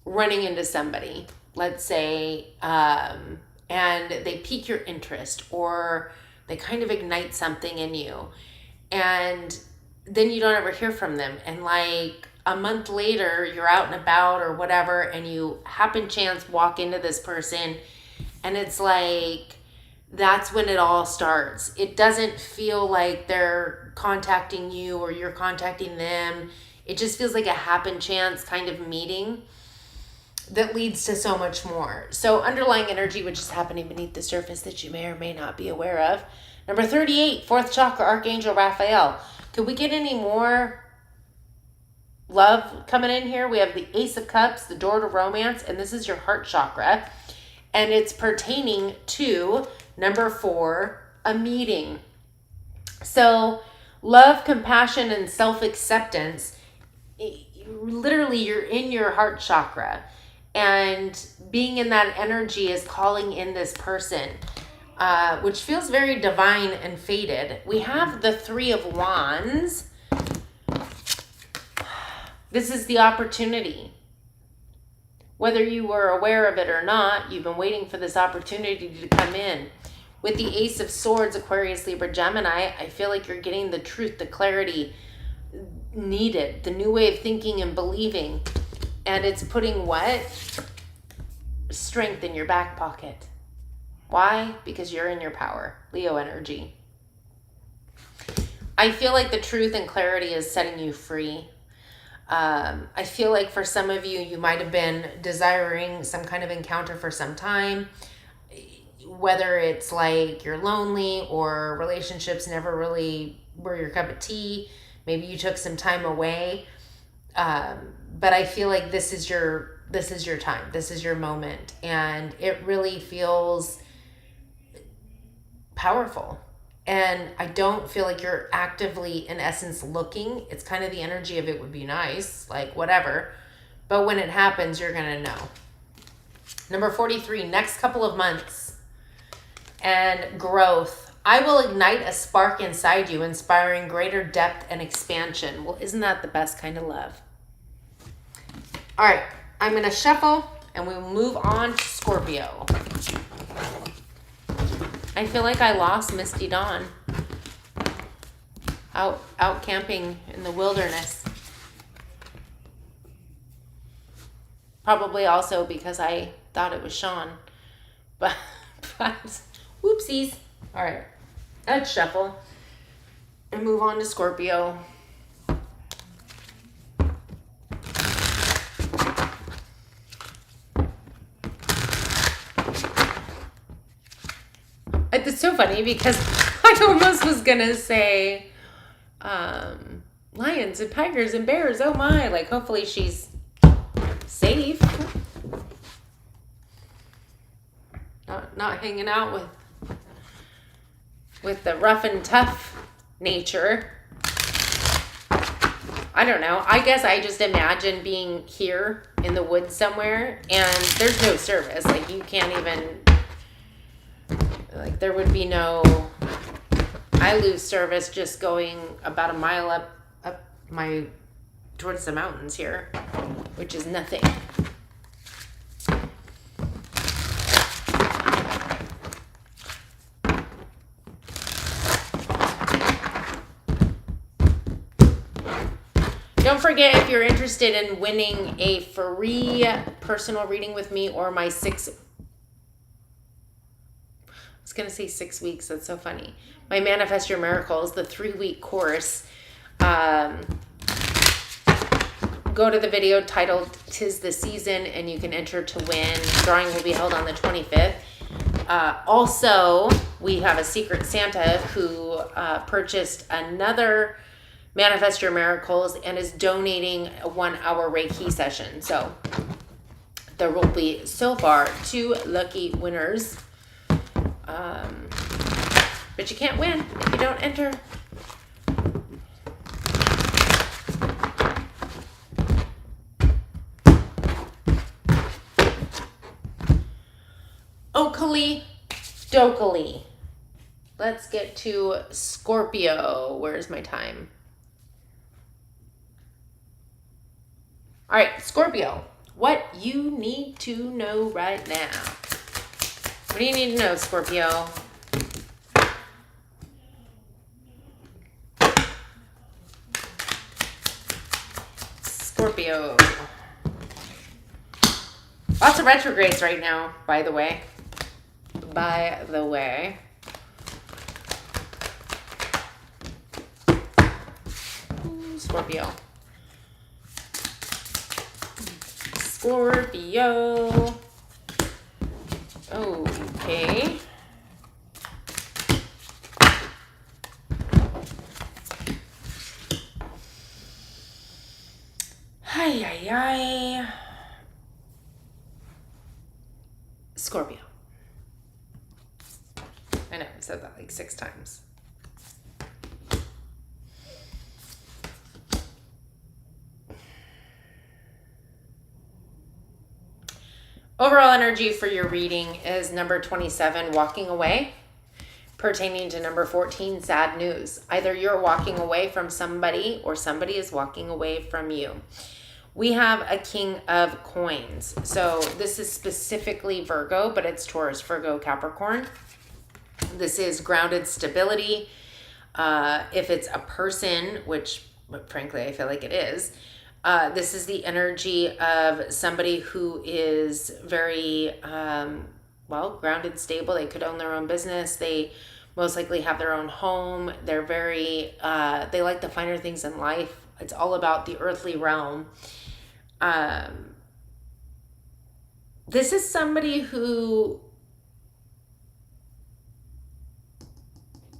running into somebody, let's say, and they pique your interest or they kind of ignite something in you, and then you don't ever hear from them. And like a month later, you're out and about or whatever, and you happen chance walk into this person, and it's like, that's when it all starts. It doesn't feel like they're contacting you or you're contacting them. It just feels like a happen chance kind of meeting that leads to so much more. So underlying energy, which is happening beneath the surface that you may or may not be aware of. Number 38, fourth chakra, Archangel Raphael. Could we get any more love coming in here? We have the Ace of Cups, the door to romance, and this is your heart chakra. And it's pertaining to number 4, a meeting. So love, compassion, and self-acceptance, literally you're in your heart chakra. And being in that energy is calling in this person, which feels very divine and fated. We have the 3 of Wands. This is the opportunity. Whether you were aware of it or not, you've been waiting for this opportunity to come in. With the Ace of Swords, Aquarius, Libra, Gemini, I feel like you're getting the truth, the clarity needed, the new way of thinking and believing. And it's putting what? Strength in your back pocket. Why? Because you're in your power. Leo energy. I feel like the truth and clarity is setting you free. I feel like for some of you, you might have been desiring some kind of encounter for some time. Whether it's like you're lonely or relationships never really were your cup of tea. Maybe you took some time away. But I feel like this is your time. This is your moment. And it really feels powerful. And I don't feel like you're actively, in essence, looking. It's kind of the energy of it would be nice, like whatever. But when it happens, you're going to know. Number 43, next couple of months and growth. I will ignite a spark inside you, inspiring greater depth and expansion. Well, isn't that the best kind of love? All right, I'm going to shuffle and we'll move on to Scorpio. I feel like I lost Misty Dawn out camping in the wilderness. Probably also because I thought it was Sean. But whoopsies. All right, let's shuffle and move on to Scorpio. It's so funny because I almost was going to say lions and tigers and bears. Oh my, like hopefully she's safe. Not hanging out with the rough and tough nature. I don't know. I guess I just imagine being here in the woods somewhere and there's no service. Like you can't even... Like there would be no, I lose service just going about a mile up towards the mountains here, which is nothing. Don't forget, if you're interested in winning a free personal reading with me or my 6 weeks. That's so funny. My Manifest Your Miracles, the 3-week course. Go to the video titled "'Tis the Season" and you can enter to win. Drawing will be held on the 25th. Also, we have a Secret Santa who purchased another Manifest Your Miracles and is donating a 1-hour Reiki session. So There will be, so far, 2 lucky winners. But you can't win if you don't enter. Okali dokali. Let's get to Scorpio. Where's my time? All right, Scorpio. What you need to know right now. What do you need to know, Scorpio? Scorpio. Lots of retrogrades right now, by the way. Scorpio. Scorpio. Okay. Hi. Scorpio. I know, I've said that like 6 times. Overall energy for your reading is number 27, walking away, pertaining to number 14, sad news. Either you're walking away from somebody or somebody is walking away from you. We have a King of Coins. So this is specifically Virgo, but it's Taurus, Virgo, Capricorn. This is grounded stability. If it's a person, which frankly I feel like it is, this is the energy of somebody who is very, grounded, stable. They could own their own business. They most likely have their own home. They're very, they like the finer things in life. It's all about the earthly realm. This is somebody who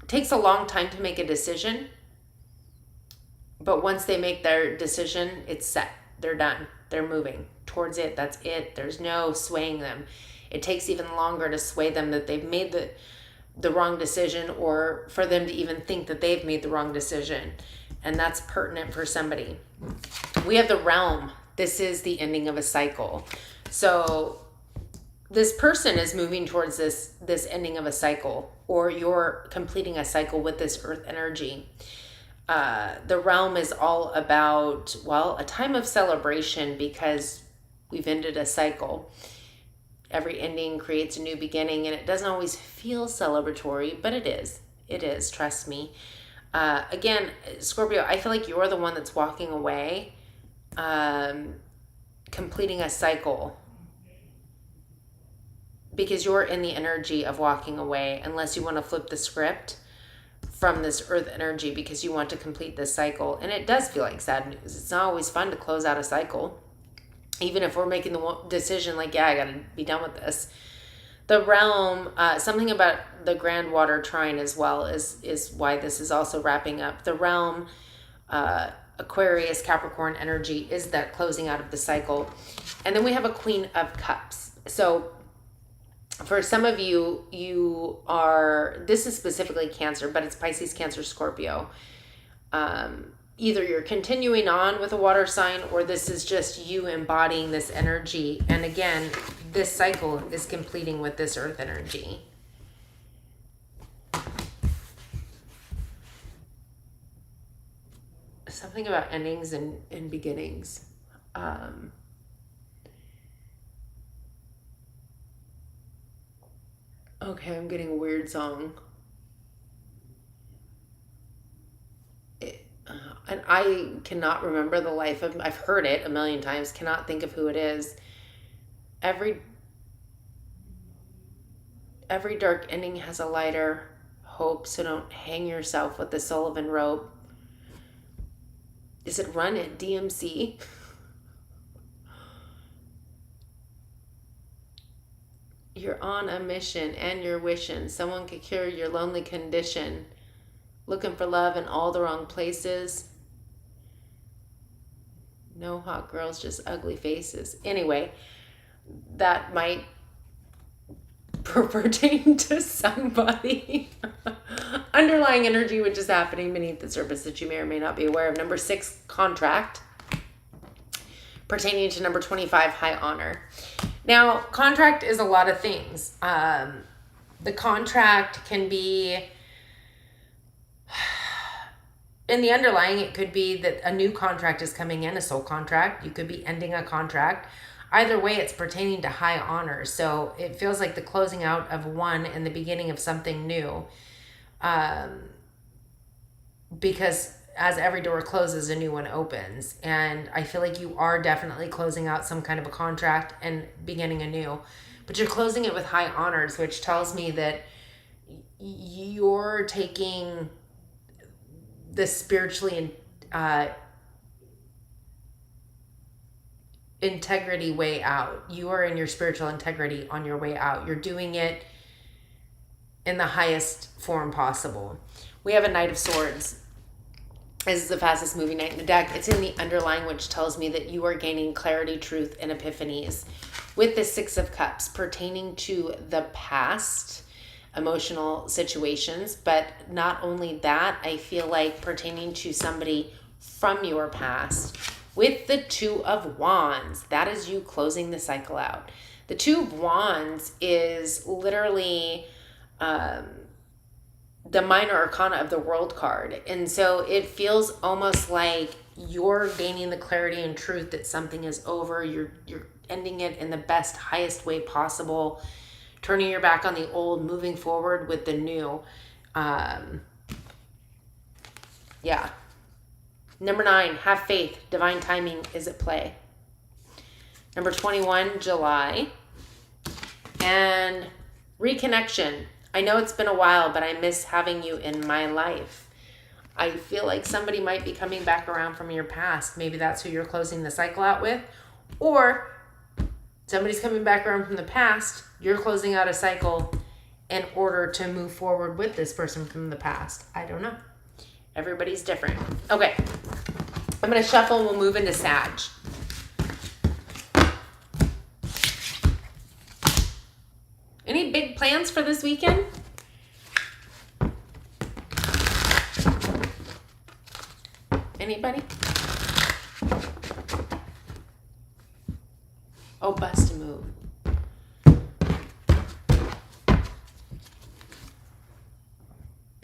takes a long time to make a decision. But once they make their decision, it's set. They're done. They're moving towards it. That's it. There's no swaying them. It takes even longer to sway them that they've made the wrong decision, or for them to even think that they've made the wrong decision. And that's pertinent for somebody. We have the realm. This is the ending of a cycle. So this person is moving towards this ending of a cycle, or you're completing a cycle with this earth energy. The realm is all about, a time of celebration because we've ended a cycle. Every ending creates a new beginning, and it doesn't always feel celebratory, but it is. It is, trust me. Again, Scorpio, I feel like you're the one that's walking away, completing a cycle, because you're in the energy of walking away, unless you want to flip the script from this earth energy because you want to complete this cycle. And it does feel like sad news. It's not always fun to close out a cycle. Even if we're making the decision like, I got to be done with this. The realm, something about the grand water trine as well is why this is also wrapping up. The realm, Aquarius, Capricorn energy is that closing out of the cycle. And then we have a Queen of Cups. So for some of you, this is specifically Cancer, but it's Pisces, Cancer, Scorpio. Either you're continuing on with a water sign, or this is just you embodying this energy. And again, this cycle is completing with this earth energy. Something about endings and beginnings. Okay, I'm getting a weird song. And I cannot remember the life of, I've heard it a million times, cannot think of who it is. Every dark ending has a lighter hope, so don't hang yourself with the Sullivan rope. Is it Run at DMC? You're on a mission and you're wishing someone could cure your lonely condition. Looking for love in all the wrong places. No hot girls, just ugly faces. Anyway, that might pertain to somebody. Underlying energy which is happening beneath the surface that you may or may not be aware of. Number 6, contract. Pertaining to number 25, high honor. Now, contract is a lot of things. The contract can be, in the underlying, it could be that a new contract is coming in, a soul contract. You could be ending a contract. Either way, it's pertaining to high honor. So it feels like the closing out of one and the beginning of something new. Because as every door closes, a new one opens. And I feel like you are definitely closing out some kind of a contract and beginning a new. But you're closing it with high honors, which tells me that you're taking the spiritually integrity way out. You are in your spiritual integrity on your way out. You're doing it in the highest form possible. We have a Knight of Swords. This is the fastest moving knight in the deck. It's in the underlying, which tells me that you are gaining clarity, truth, and epiphanies. With the 6 of Cups pertaining to the past, emotional situations, but not only that, I feel like pertaining to somebody from your past. With the 2 of Wands, that is you closing the cycle out. The 2 of Wands is literally the minor arcana of the World card. And so it feels almost like you're gaining the clarity and truth that something is over. You're ending it in the best, highest way possible, turning your back on the old, moving forward with the new. Yeah. Number 9, have faith. Divine timing is at play. Number 21, July. And reconnection. I know it's been a while, but I miss having you in my life. I feel like somebody might be coming back around from your past. Maybe that's who you're closing the cycle out with. Or somebody's coming back around from the past. You're closing out a cycle in order to move forward with this person from the past. I don't know. Everybody's different. Okay. I'm going to shuffle and we'll move into Sag. Any big plans for this weekend? Anybody? Oh, bust a move.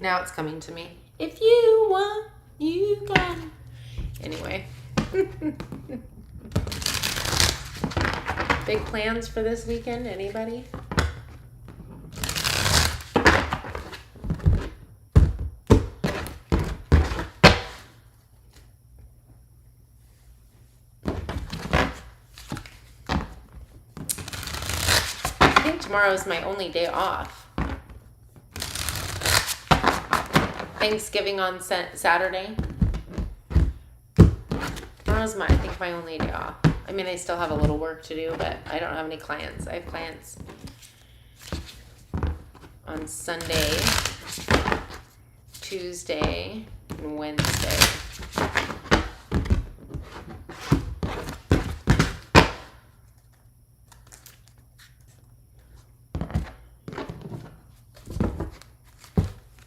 Now it's coming to me. If you want, you got it. Anyway. Big plans for this weekend? Anybody? I think tomorrow is my only day off. Thanksgiving on Saturday. Tomorrow's I think my only day off. I mean, I still have a little work to do, but I don't have any clients. I have clients on Sunday, Tuesday, and Wednesday.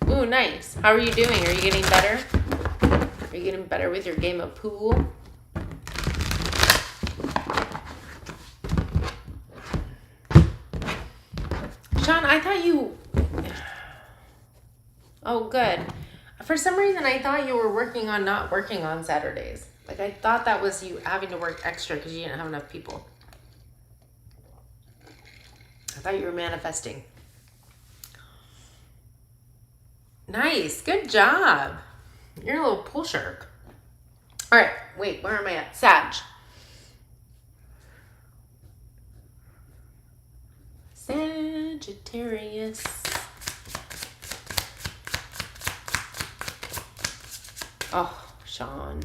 Ooh, nice. How are you doing? Are you getting better? Are you getting better with your game of pool? Sean, I thought you... Oh, good. For some reason, I thought you were working on not working on Saturdays. Like, I thought that was you having to work extra because you didn't have enough people. I thought you were manifesting. Nice. Good job. You're a little pool shark. All right. Wait, where am I at? Sag. Sagittarius. Oh, Sean.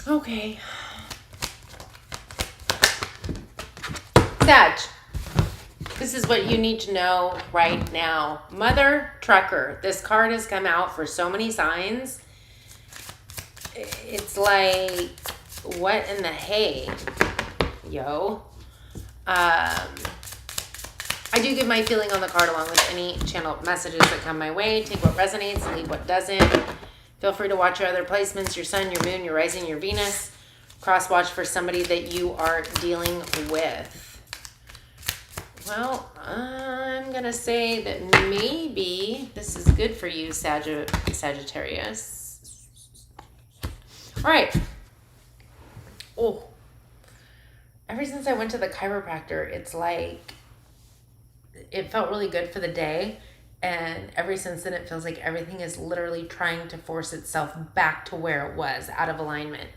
Okay. Sag. This is what you need to know right now. Mother Trucker. This card has come out for so many signs. It's like, what in the hay, yo? I do give my feeling on the card along with any channel messages that come my way. Take what resonates and leave what doesn't. Feel free to watch your other placements, your sun, your moon, your rising, your Venus. Cross watch for somebody that you are dealing with. Well, I'm going to say that maybe this is good for you, Sagittarius. All right. Oh, ever since I went to the chiropractor, it's like, it felt really good for the day. And ever since then, it feels like everything is literally trying to force itself back to where it was, out of alignment.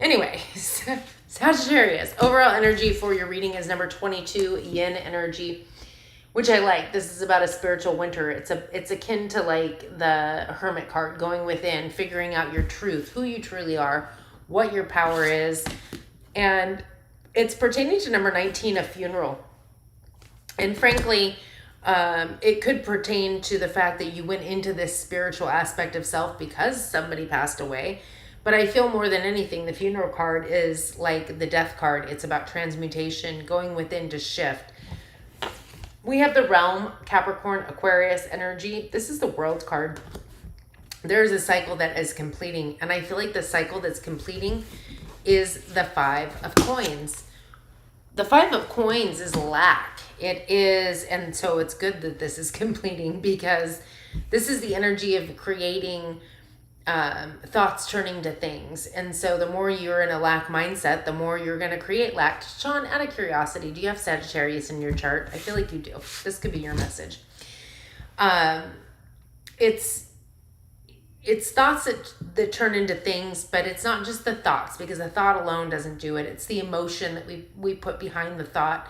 Anyway, Sagittarius, overall energy for your reading is number 22, yin energy, which I like. This is about a spiritual winter. It's akin to like the Hermit card, going within, figuring out your truth, who you truly are, what your power is. And it's pertaining to number 19, a funeral. And frankly, it could pertain to the fact that you went into this spiritual aspect of self because somebody passed away. But I feel more than anything, the funeral card is like the death card. It's about transmutation, going within to shift. We have the realm, Capricorn, Aquarius energy. This is the world card. There's a cycle that is completing. And I feel like the cycle that's completing is the 5 of coins. The 5 of coins is lack. It is, and so it's good that this is completing, because this is the energy of creating thoughts turning to things. And so the more you're in a lack mindset, the more you're going to create lack. Sean, out of curiosity, do you have Sagittarius in your chart? I feel like you do. This could be your message. It's thoughts that turn into things, but it's not just the thoughts, because the thought alone doesn't do it. It's the emotion that we put behind the thought.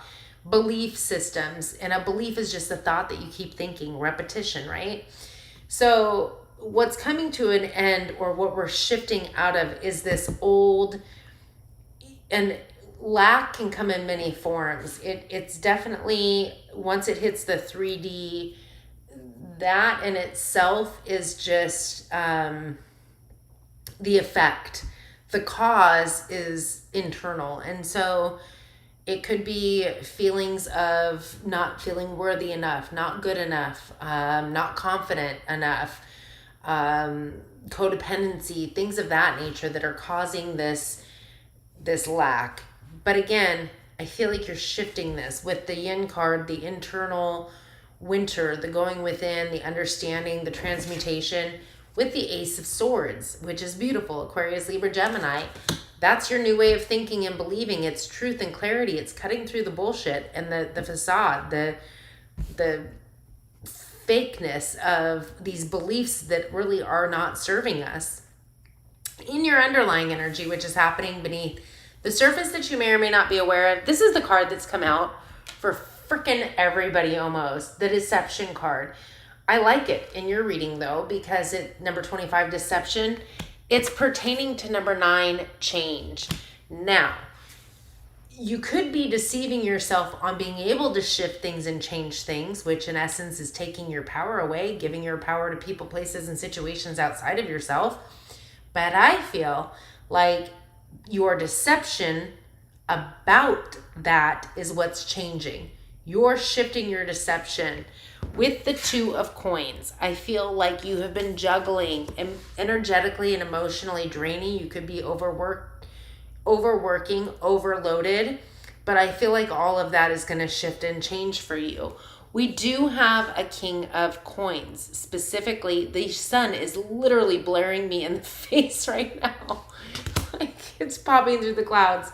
Belief systems, and a belief is just a thought that you keep thinking, repetition, right? So what's coming to an end, or what we're shifting out of, is this old, and lack can come in many forms. It's definitely, once it hits the 3D, that in itself is just the effect. The cause is internal. And so it could be feelings of not feeling worthy enough, not good enough, not confident enough, codependency, things of that nature that are causing this lack. But again, I feel like you're shifting this with the yin card, the internal winter, the going within, the understanding, the transmutation, with the Ace of Swords, which is beautiful. Aquarius, Libra, Gemini. That's your new way of thinking and believing. It's truth and clarity. It's cutting through the bullshit and the facade, the fakeness of these beliefs that really are not serving us. In your underlying energy, which is happening beneath the surface that you may or may not be aware of. This is the card that's come out for freaking everybody almost. The deception card. I like it in your reading though, because it, number 25, deception, it's pertaining to number 9, change. Now, you could be deceiving yourself on being able to shift things and change things, which in essence is taking your power away, giving your power to people, places, and situations outside of yourself. But I feel like your deception about that is what's changing. You're shifting your deception. With the 2 of coins, I feel like you have been juggling and energetically and emotionally draining. You could be overworking, overloaded, but I feel like all of that is going to shift and change for you. We do have a King of Coins. Specifically, the sun is literally blaring me in the face right now. Like it's popping through the clouds.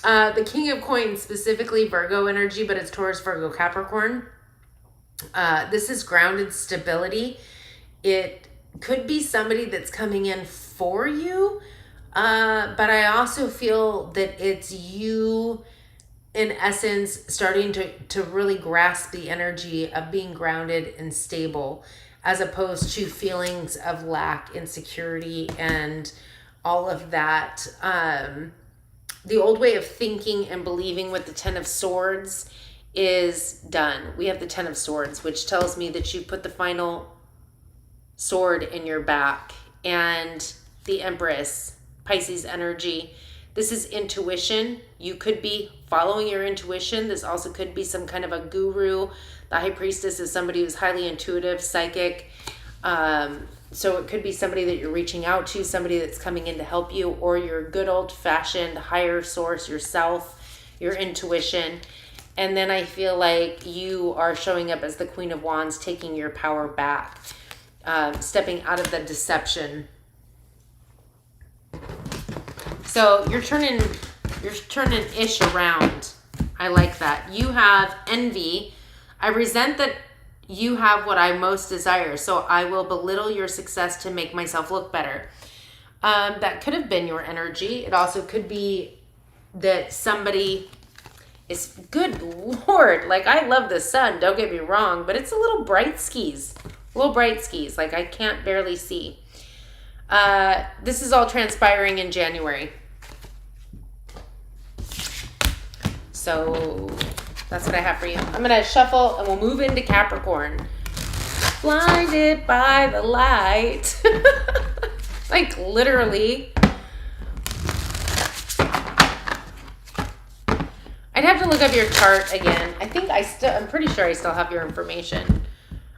The King of Coins, specifically Virgo energy, but it's Taurus, Virgo, Capricorn. This is grounded stability. It could be somebody that's coming in for you, but I also feel that it's you, in essence, starting to really grasp the energy of being grounded and stable, as opposed to feelings of lack, insecurity, and all of that. The old way of thinking and believing with the 10 of Swords is done. We have the Ten of Swords, which tells me that you put the final sword in your back. And the Empress, Pisces energy. This is intuition. You could be following your intuition. This also could be some kind of a guru. The High Priestess is somebody who's highly intuitive, psychic. So it could be somebody that you're reaching out to, somebody that's coming in to help you, or your good old-fashioned higher source, yourself, your intuition. And then I feel like you are showing up as the Queen of Wands, taking your power back, stepping out of the deception. So you're turning ish around. I like that. You have envy. I resent that you have what I most desire, so I will belittle your success to make myself look better. That could have been your energy. It also could be that somebody is, good Lord, like I love the sun, don't get me wrong, but it's a little bright skis. Like I can't barely see. This is all transpiring in January. So that's what I have for you. I'm going to shuffle and we'll move into Capricorn. Blinded by the light. Like literally. I'd have to look up your chart again. I'm pretty sure I still have your information.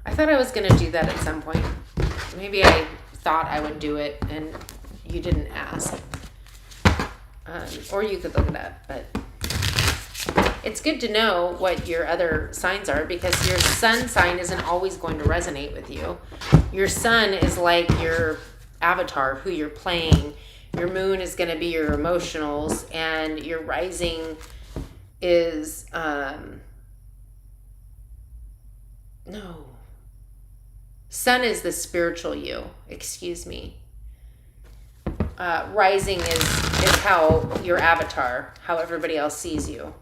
I thought I was going to do that at some point. Maybe I thought I would do it and you didn't ask. Or you could look it up, but it's good to know what your other signs are, because your sun sign isn't always going to resonate with you. Your sun is like your avatar, who you're playing. Your moon is going to be your emotionals, and your rising is, sun is the spiritual you, excuse me. Rising is how your avatar, how everybody else sees you.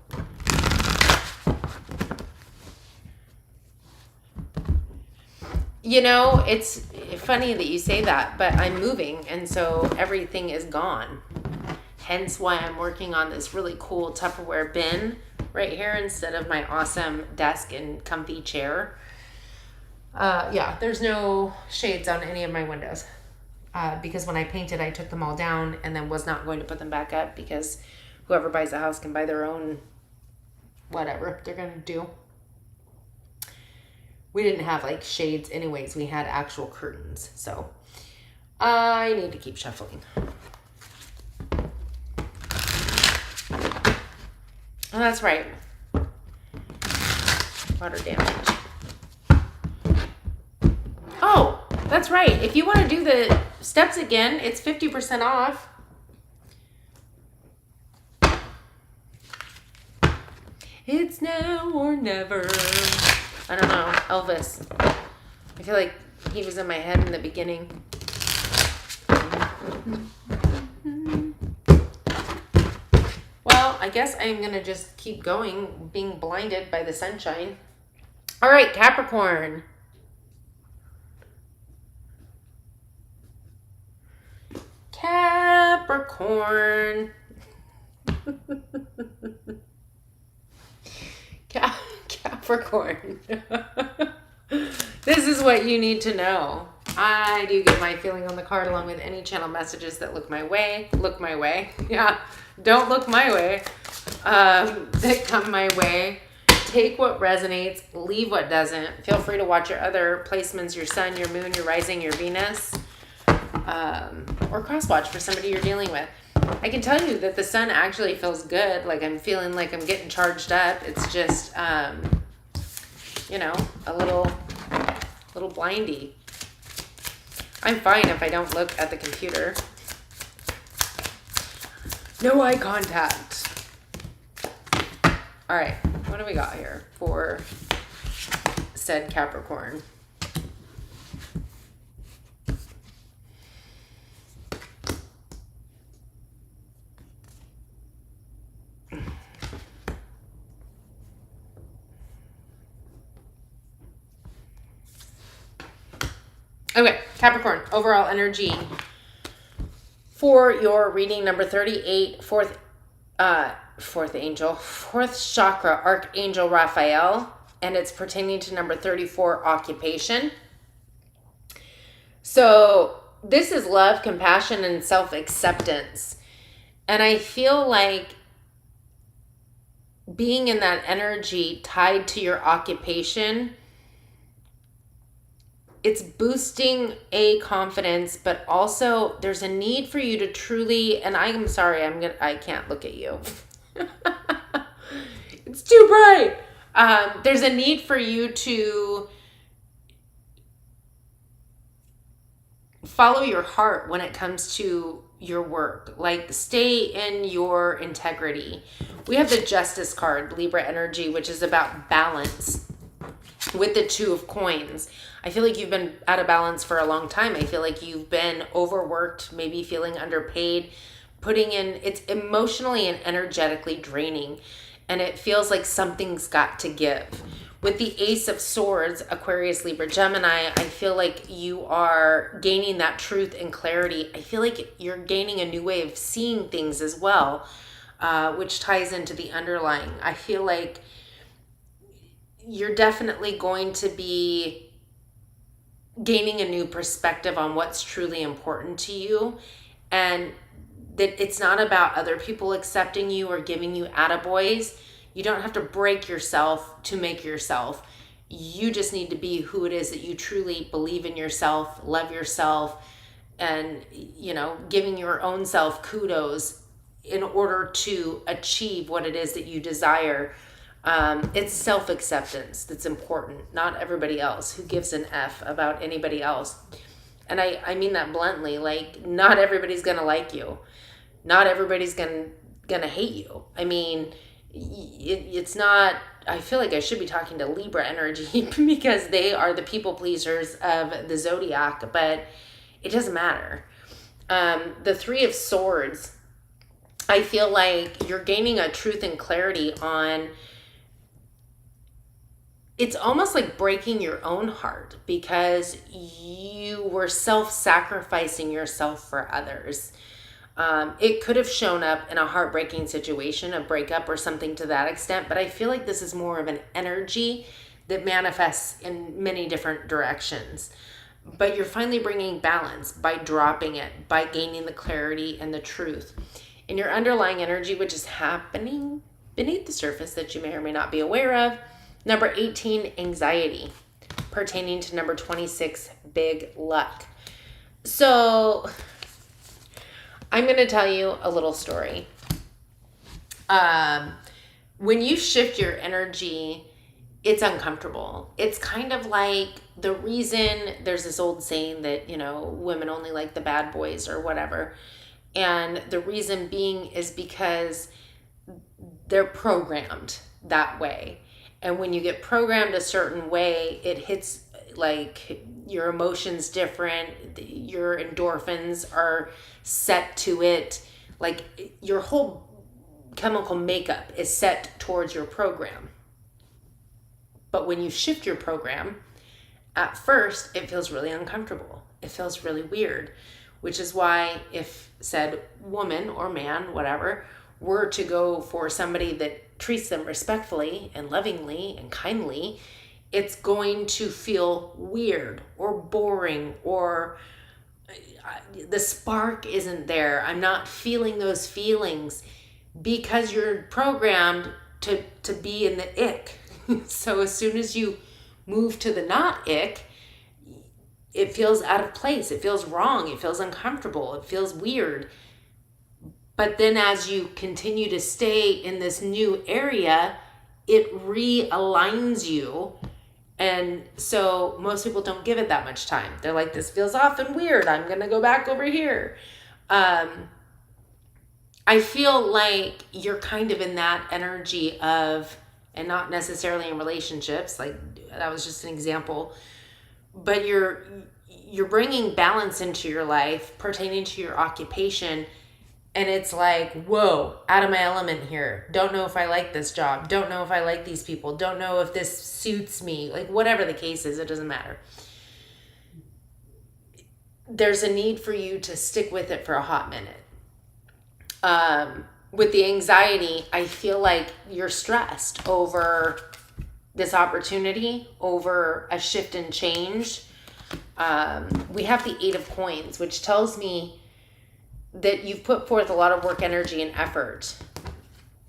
You know, it's funny that you say that, but I'm moving, and so everything is gone. Hence why I'm working on this really cool Tupperware bin right here instead of my awesome desk and comfy chair. Yeah, there's no shades on any of my windows. Because when I painted, I took them all down and then was not going to put them back up, because whoever buys a house can buy their own whatever they're going to do. We didn't have like shades anyways. We had actual curtains. So I need to keep shuffling. Oh, that's right. Water damage. Oh, that's right. If you want to do the steps again, it's 50% off. It's now or never. I don't know. Elvis. I feel like he was in my head in the beginning. Well, I guess I'm going to just keep going, being blinded by the sunshine. All right, Capricorn. Capricorn. Capricorn. This is what you need to know. I do get my feeling on the card along with any channel messages that look my way. Look my way. Yeah. Don't look my way. That come my way. Take what resonates. Leave what doesn't. Feel free to watch your other placements, your sun, your moon, your rising, your Venus. Or cross-watch for somebody you're dealing with. I can tell you that the sun actually feels good. Like I'm feeling like I'm getting charged up. It's just, you know, a little blindy. I'm fine if I don't look at the computer. No eye contact. All right, what do we got here for said Capricorn? Okay, Capricorn, overall energy for your reading number 38, fourth chakra, Archangel Raphael, and it's pertaining to number 34, occupation. So this is love, compassion, and self-acceptance. And I feel like being in that energy tied to your occupation, it's boosting confidence, but also there's a need for you to truly, and I'm sorry, I can't look at you. It's too bright. There's a need for you to follow your heart when it comes to your work. Like, stay in your integrity. We have the Justice card, Libra energy, which is about balance with the Two of Coins. I feel like you've been out of balance for a long time. I feel like you've been overworked, maybe feeling underpaid, it's emotionally and energetically draining, and it feels like something's got to give. With the Ace of Swords, Aquarius, Libra, Gemini, I feel like you are gaining that truth and clarity. I feel like you're gaining a new way of seeing things as well, which ties into the underlying. I feel like you're definitely going to be gaining a new perspective on what's truly important to you, and that it's not about other people accepting you or giving you attaboys. You don't have to break yourself to make yourself. You just need to be who it is that you truly believe in yourself, love yourself, and, giving your own self kudos in order to achieve what it is that you desire. It's self-acceptance that's important, not everybody else. Who gives an F about anybody else? And I mean that bluntly. Like, not everybody's gonna like you. Not everybody's gonna hate you. I mean, it's not. I feel like I should be talking to Libra energy because they are the people pleasers of the zodiac, but it doesn't matter. The Three of Swords, I feel like you're gaining a truth and clarity on. It's almost like breaking your own heart because you were self-sacrificing yourself for others. It could have shown up in a heartbreaking situation, a breakup or something to that extent, but I feel like this is more of an energy that manifests in many different directions. But you're finally bringing balance by dropping it, by gaining the clarity and the truth. In your underlying energy, which is happening beneath the surface that you may or may not be aware of, number 18, anxiety, pertaining to number 26, big luck. So I'm going to tell you a little story. When you shift your energy, it's uncomfortable. It's kind of like the reason there's this old saying that, women only like the bad boys or whatever. And the reason being is because they're programmed that way. And when you get programmed a certain way, it hits like your emotions different. Your endorphins are set to it. Like your whole chemical makeup is set towards your program. But when you shift your program, at first it feels really uncomfortable. It feels really weird, which is why if said woman or man, whatever, were to go for somebody that treats them respectfully and lovingly and kindly, it's going to feel weird or boring, or the spark isn't there. I'm not feeling those feelings because you're programmed to be in the ick. So as soon as you move to the not ick, it feels out of place. It feels wrong. It feels uncomfortable. It feels weird. But then as you continue to stay in this new area, it realigns you. And so most people don't give it that much time. They're like, this feels off and weird. I'm going to go back over here. I feel like you're kind of in that energy of, and not necessarily in relationships, like that was just an example, but you're bringing balance into your life pertaining to your occupation. And it's like, whoa, out of my element here. Don't know if I like this job. Don't know if I like these people. Don't know if this suits me. Like whatever the case is, it doesn't matter. There's a need for you to stick with it for a hot minute. with the anxiety, I feel like you're stressed over this opportunity, over a shift and change. We have the 8 of Coins, which tells me that you've put forth a lot of work, energy, and effort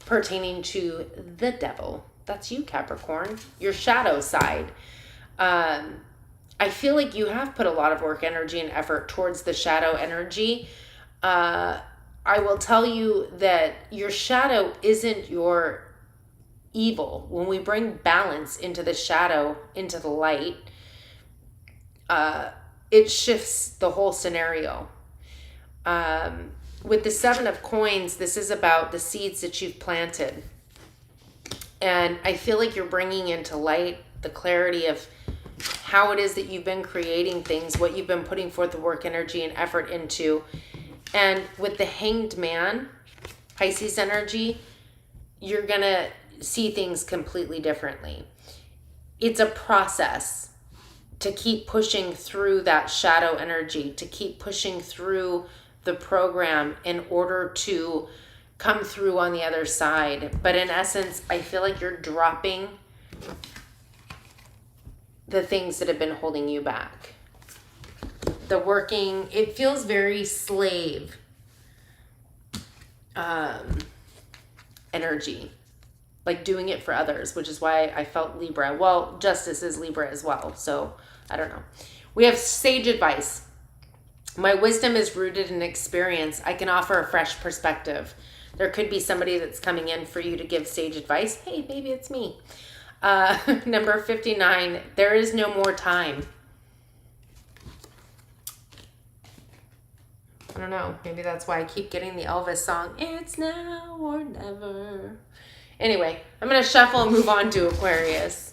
pertaining to the devil. That's you, Capricorn, your shadow side. I feel like you have put a lot of work, energy, and effort towards the shadow energy. I will tell you that your shadow isn't your evil. When we bring balance into the shadow, into the light, it shifts the whole scenario. With the 7 of Coins, this is about the seeds that you've planted. And I feel like you're bringing into light the clarity of how it is that you've been creating things, what you've been putting forth the work, energy, and effort into. And with the Hanged Man, Pisces energy, you're going to see things completely differently. It's a process to keep pushing through that shadow energy, to keep pushing through the program in order to come through on the other side. But in essence, I feel like you're dropping the things that have been holding you back. The working, it feels very slave energy, like doing it for others, which is why I felt Libra. Well, Justice is Libra as well, so I don't know. We have sage advice. My wisdom is rooted in experience. I can offer a fresh perspective. There could be somebody that's coming in for you to give sage advice. Hey, maybe it's me. Number 59, there is no more time. I don't know. Maybe that's why I keep getting the Elvis song. It's now or never. Anyway, I'm going to shuffle and move on to Aquarius.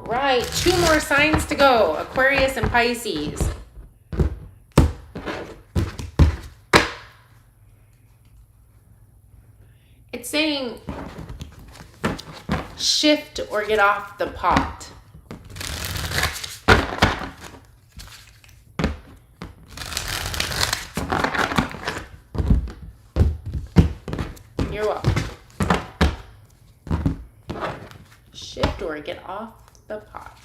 Right, 2 more signs to go. Aquarius and Pisces. It's saying shift or get off the pot. You're welcome. Shift or get off the pot.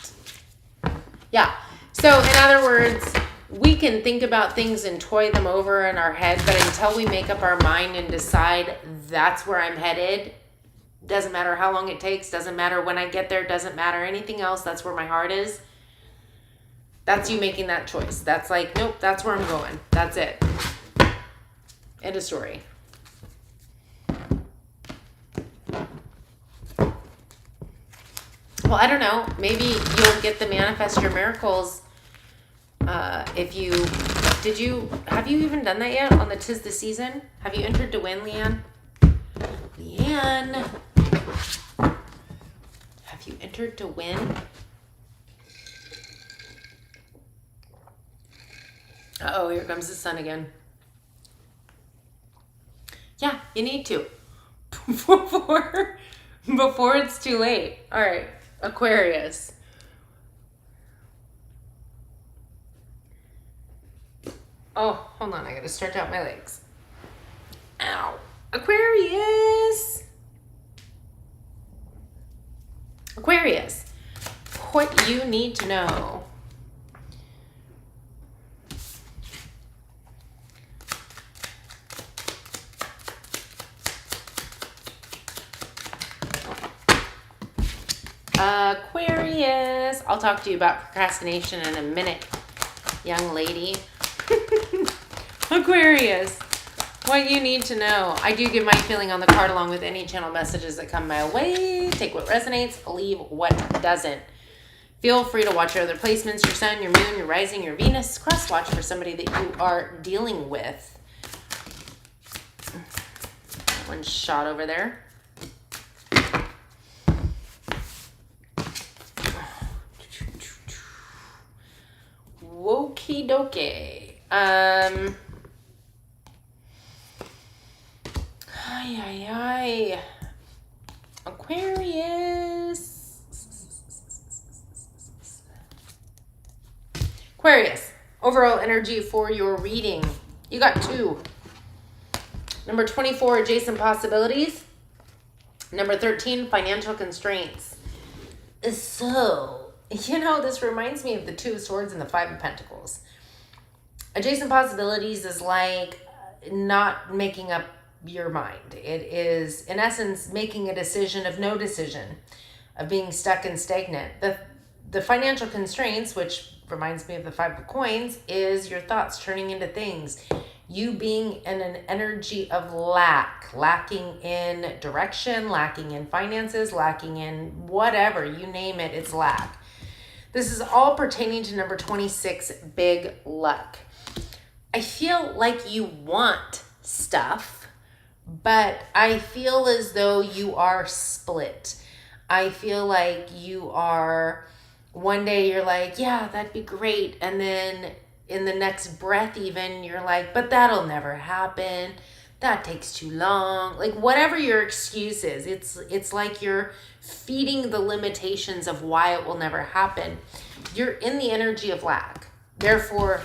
Yeah. So in other words, we can think about things and toy them over in our head, but until we make up our mind and decide that's where I'm headed, doesn't matter how long it takes, doesn't matter when I get there, doesn't matter anything else, that's where my heart is. That's you making that choice. That's like, nope, that's where I'm going. That's it. End of story. Well, I don't know. Maybe you'll get the manifest your miracles. Have you even done that yet on the 'Tis the Season? Have you entered to win, Leanne? Leanne. Have you entered to win? Uh-oh, here comes the sun again. Yeah, you need to. Before it's too late. All right. Aquarius. Oh, hold on. I got to stretch out my legs. Ow. Aquarius. Aquarius. What you need to know. Aquarius. I'll talk to you about procrastination in a minute, young lady. Aquarius, what you need to know. I do give my feeling on the card along with any channel messages that come my way. Take what resonates, leave what doesn't. Feel free to watch your other placements, your sun, your moon, your rising, your Venus. Cross watch for somebody that you are dealing with. That one's shot over there. Okie dokie. Aquarius. Aquarius, overall energy for your reading. You got 2. Number 24, adjacent possibilities. Number 13, financial constraints. So, this reminds me of the 2 of Swords and the 5 of Pentacles. Adjacent possibilities is like not making up your mind. It is, in essence, making a decision of no decision, of being stuck and stagnant. The financial constraints, which reminds me of the 5 of Coins, is your thoughts turning into things. You being in an energy of lacking in direction, lacking in finances, lacking in whatever, you name it, it's lack. This is all pertaining to number 26, big luck. I feel like you want stuff, but I feel as though you are split. I feel like you are, one day you're like, yeah, that'd be great. And then in the next breath even, you're like, but that'll never happen. That takes too long. Like whatever your excuse is, it's like you're feeding the limitations of why it will never happen. You're in the energy of lack. Therefore,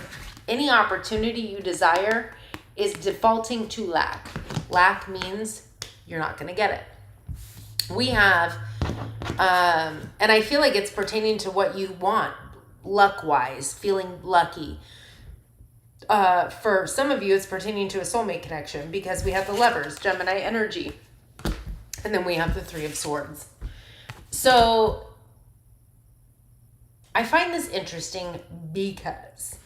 any opportunity you desire is defaulting to lack. Lack means you're not going to get it. We have, and I feel like it's pertaining to what you want, luck-wise, feeling lucky. For some of you, it's pertaining to a soulmate connection because we have the Lovers, Gemini energy, and then we have the 3 of Swords. So I find this interesting because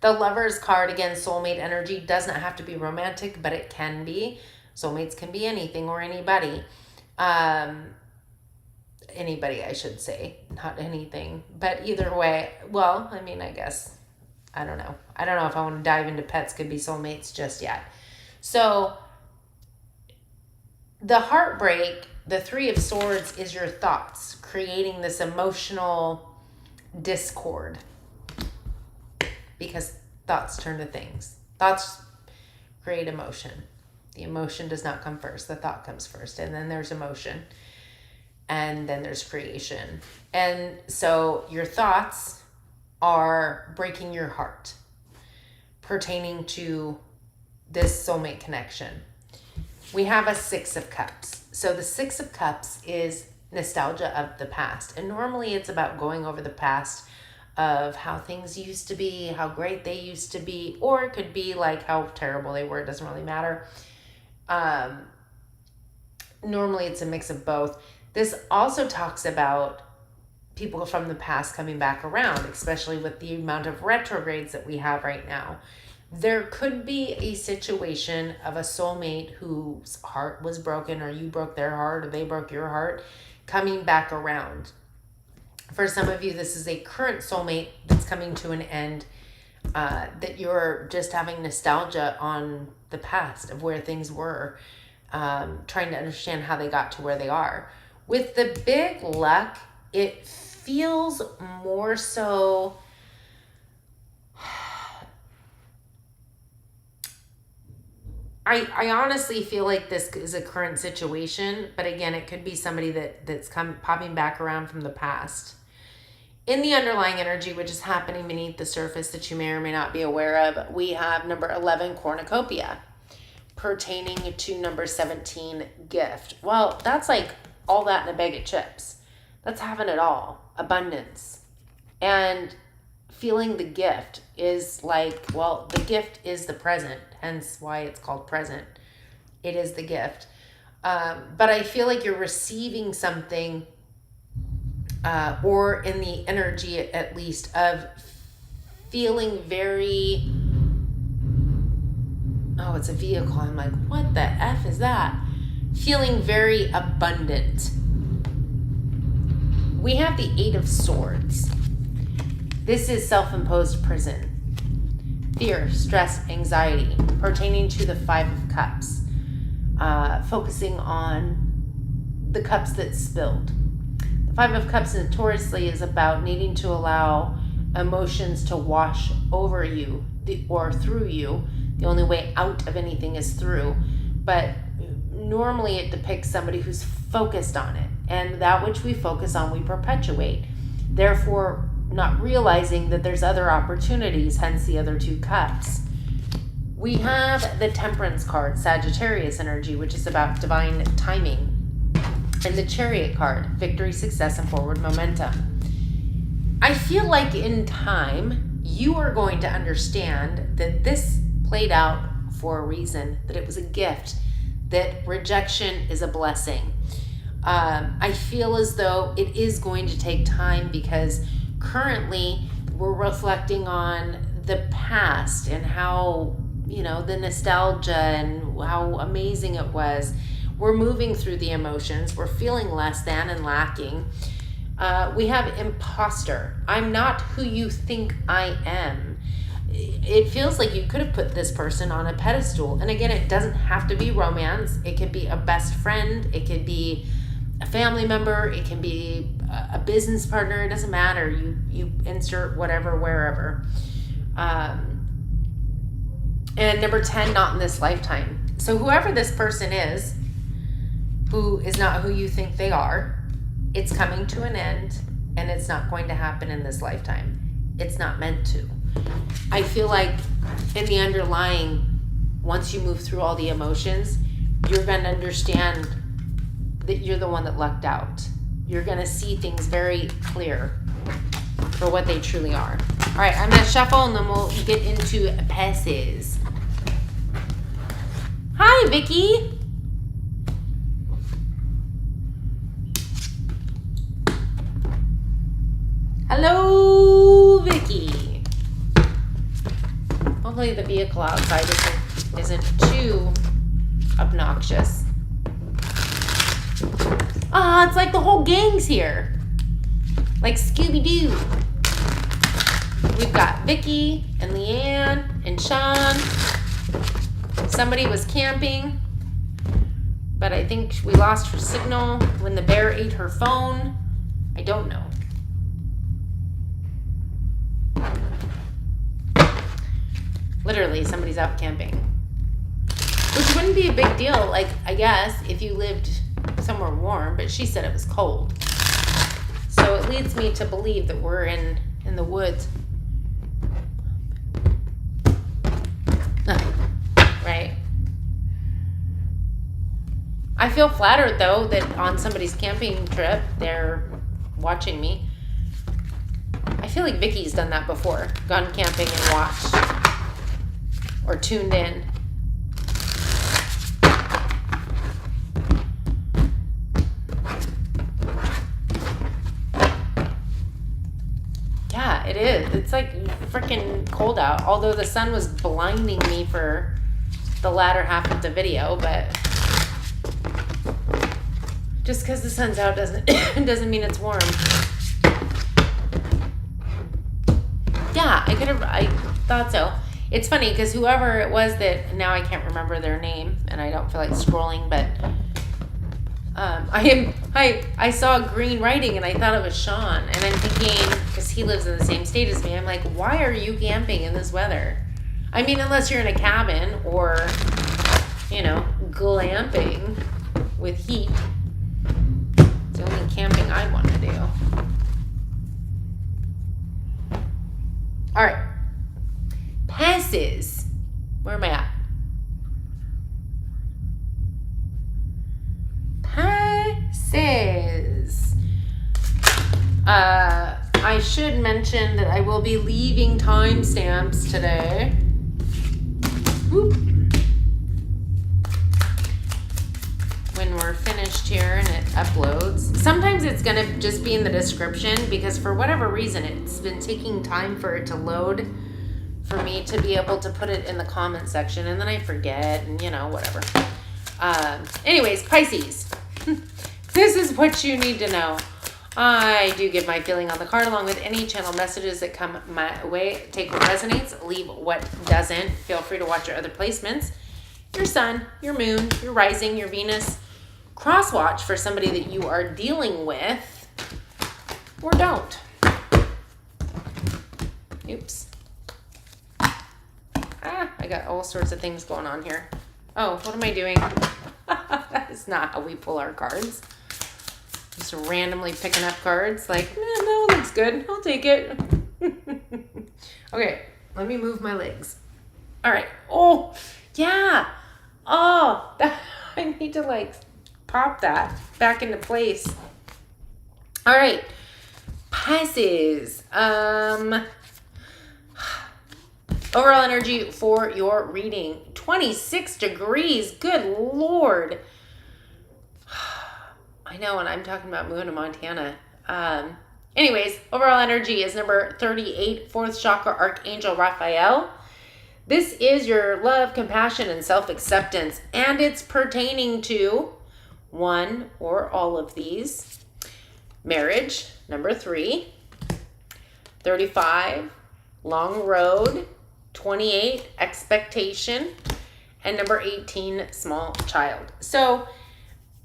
the Lovers card, again, soulmate energy, doesn't have to be romantic, but it can be. Soulmates can be anything or anybody. Anybody, I should say, not anything. But either way, well, I mean, I guess, I don't know. I don't know if I want to dive into pets could be soulmates just yet. So the heartbreak, the 3 of Swords, is your thoughts creating this emotional discord. Because thoughts turn to things. Thoughts create emotion. The emotion does not come first. The thought comes first. And then there's emotion. And then there's creation. And so your thoughts are breaking your heart pertaining to this soulmate connection. We have a 6 of Cups. So the 6 of Cups is nostalgia of the past. And normally it's about going over the past of how things used to be, how great they used to be, or it could be like how terrible they were. It doesn't really matter. Normally it's a mix of both. This also talks about people from the past coming back around, especially with the amount of retrogrades that we have right now. There could be a situation of a soulmate whose heart was broken, or you broke their heart, or they broke your heart, coming back around. For some of you, this is a current soulmate that's coming to an end, that you're just having nostalgia on the past of where things were, trying to understand how they got to where they are. With the big luck, it feels more so I honestly feel like this is a current situation, but again, it could be somebody that's popping back around from the past. In the underlying energy, which is happening beneath the surface that you may or may not be aware of, we have number 11, cornucopia, pertaining to number 17, gift. Well, that's like all that in a bag of chips. That's having it all, abundance. And feeling the gift is like, well, the gift is the present, hence why it's called present. It is the gift. But I feel like you're receiving something, or in the energy at least of feeling very, oh, it's a vehicle. I'm like, what the F is that? Feeling very abundant. We have the 8 of Swords. This is self-imposed prison. Fear, stress, anxiety, pertaining to the 5 of Cups. Focusing on the cups that spilled. The 5 of Cups notoriously is about needing to allow emotions to wash over you or through you. The only way out of anything is through. But normally it depicts somebody who's focused on it. And that which we focus on, we perpetuate. Therefore, not realizing that there's other opportunities, hence the other 2 cups. We have the Temperance card, Sagittarius energy, which is about divine timing. And the Chariot card, victory, success, and forward momentum. I feel like in time, you are going to understand that this played out for a reason, that it was a gift, that rejection is a blessing. I feel as though it is going to take time because currently we're reflecting on the past and how, the nostalgia and how amazing it was. We're moving through the emotions. We're feeling less than and lacking. We have imposter. I'm not who you think I am. It feels like you could have put this person on a pedestal. And again, it doesn't have to be romance. It could be a best friend. It could be a family member. It can be a business partner. It doesn't matter. You insert whatever, wherever. And number 10, not in this lifetime. So whoever this person is, who is not who you think they are, it's coming to an end, and it's not going to happen in this lifetime. It's not meant to. I feel like in the underlying, once you move through all the emotions, you're going to understand that you're the one that lucked out. You're going to see things very clear for what they truly are. All right, I'm going to shuffle, and then we'll get into Pisces. Hi, Vicky. Hello, Vicky. Hopefully the vehicle outside isn't too obnoxious. Ah, it's like the whole gang's here. Like Scooby-Doo. We've got Vicky and Leanne and Sean. Somebody was camping, but I think we lost her signal when the bear ate her phone. I don't know. Literally, somebody's out camping. Which wouldn't be a big deal, like, I guess, if you lived somewhere warm, but she said it was cold. So it leads me to believe that we're in the woods. Right? I feel flattered, though, that on somebody's camping trip, they're watching me. I feel like Vicky's done that before. Gone camping and watched. Or tuned in. Yeah, it is. It's like freaking cold out. Although the sun was blinding me for the latter half of the video, but just because the sun's out doesn't mean it's warm. Yeah, I thought so. It's funny because whoever it was that, now I can't remember their name and I don't feel like scrolling, but I saw green writing and I thought it was Sean, and I'm thinking, because he lives in the same state as me, I'm like, why are you camping in this weather? I mean, unless you're in a cabin or, glamping with heat. It's the only camping I want to do. All right. Pisces. Where am I at? Pisces. I should mention that I will be leaving timestamps today. Whoop. When we're finished here and it uploads. Sometimes it's going to just be in the description because for whatever reason it's been taking time for it to load for me to be able to put it in the comment section, and then I forget and whatever. Anyways, Pisces. This is what you need to know. I do give my feeling on the card along with any channel messages that come my way. Take what resonates, leave what doesn't. Feel free to watch your other placements. Your sun, your moon, your rising, your Venus. Cross watch for somebody that you are dealing with, or don't. Oops. I got all sorts of things going on here. Oh, what am I doing? That is not how we pull our cards. Just randomly picking up cards like, no, looks good. I'll take it. Okay, let me move my legs. All right. Oh, yeah. Oh, I need to like pop that back into place. All right. Pisces. Overall energy for your reading. 26 degrees. Good Lord. I know, and I'm talking about moving to Montana. Anyways, overall energy is number 38, 4th chakra, Archangel Raphael. This is your love, compassion, and self-acceptance, and it's pertaining to one or all of these. Marriage, number 3. 35, long road. 28, expectation. And number 18, small child. So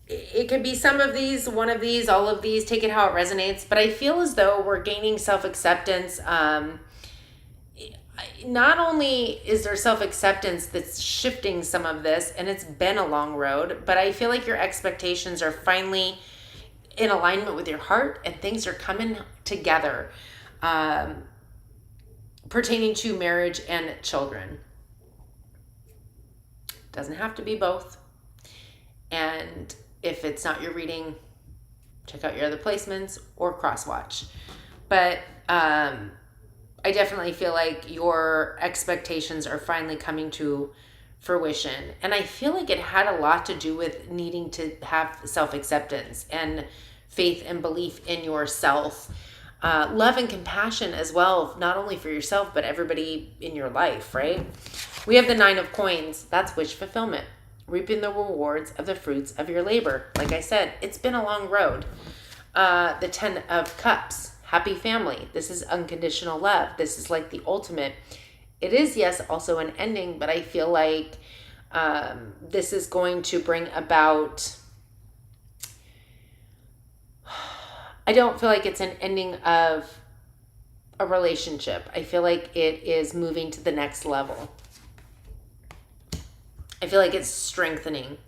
it could be some of these, one of these, all of these, take it how it resonates. But I feel as though we're gaining self-acceptance. Not only is there self-acceptance that's shifting some of this, and it's been a long road, but I feel like your expectations are finally in alignment with your heart and things are coming together pertaining to marriage and children. Doesn't have to be both. And if it's not your reading, check out your other placements or cross-watch. But I definitely feel like your expectations are finally coming to fruition. And I feel like it had a lot to do with needing to have self-acceptance and faith and belief in yourself. Love and compassion as well, not only for yourself, but everybody in your life, right? We have the 9 of coins. That's wish fulfillment. Reaping the rewards of the fruits of your labor. Like I said, it's been a long road. The 10 of cups. Happy family. This is unconditional love. This is like the ultimate. It is, yes, also an ending, but I feel like this is going to bring about... I don't feel like it's an ending of a relationship. I feel like it is moving to the next level. I feel like it's strengthening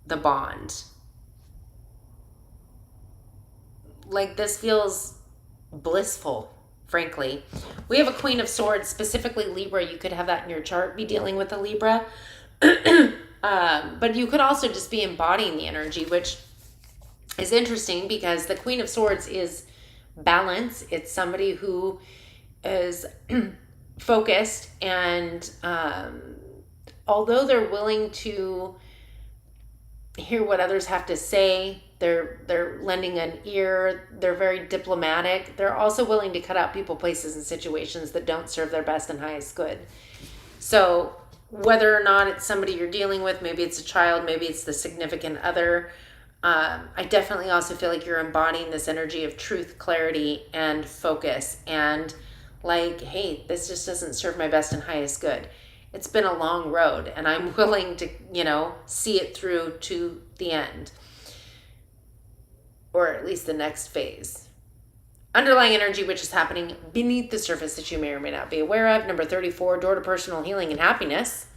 the bond. Like this feels blissful, frankly. We have a Queen of Swords, specifically Libra. You could have that in your chart, be dealing with a Libra. But you could also just be embodying the energy, which is interesting because the Queen of Swords is balance. It's somebody who is focused, and although they're willing to hear what others have to say, they're lending an ear, they're very diplomatic, they're also willing to cut out people, places, and situations that don't serve their best and highest good. So whether or not it's somebody you're dealing with, maybe it's a child, maybe it's the significant other, I definitely also feel like you're embodying this energy of truth, clarity, and focus, and like, hey, this just doesn't serve my best and highest good. It's been a long road, and I'm willing to, see it through to the end, or at least the next phase. Underlying energy, which is happening beneath the surface that you may or may not be aware of. Number 34, door to personal healing and happiness.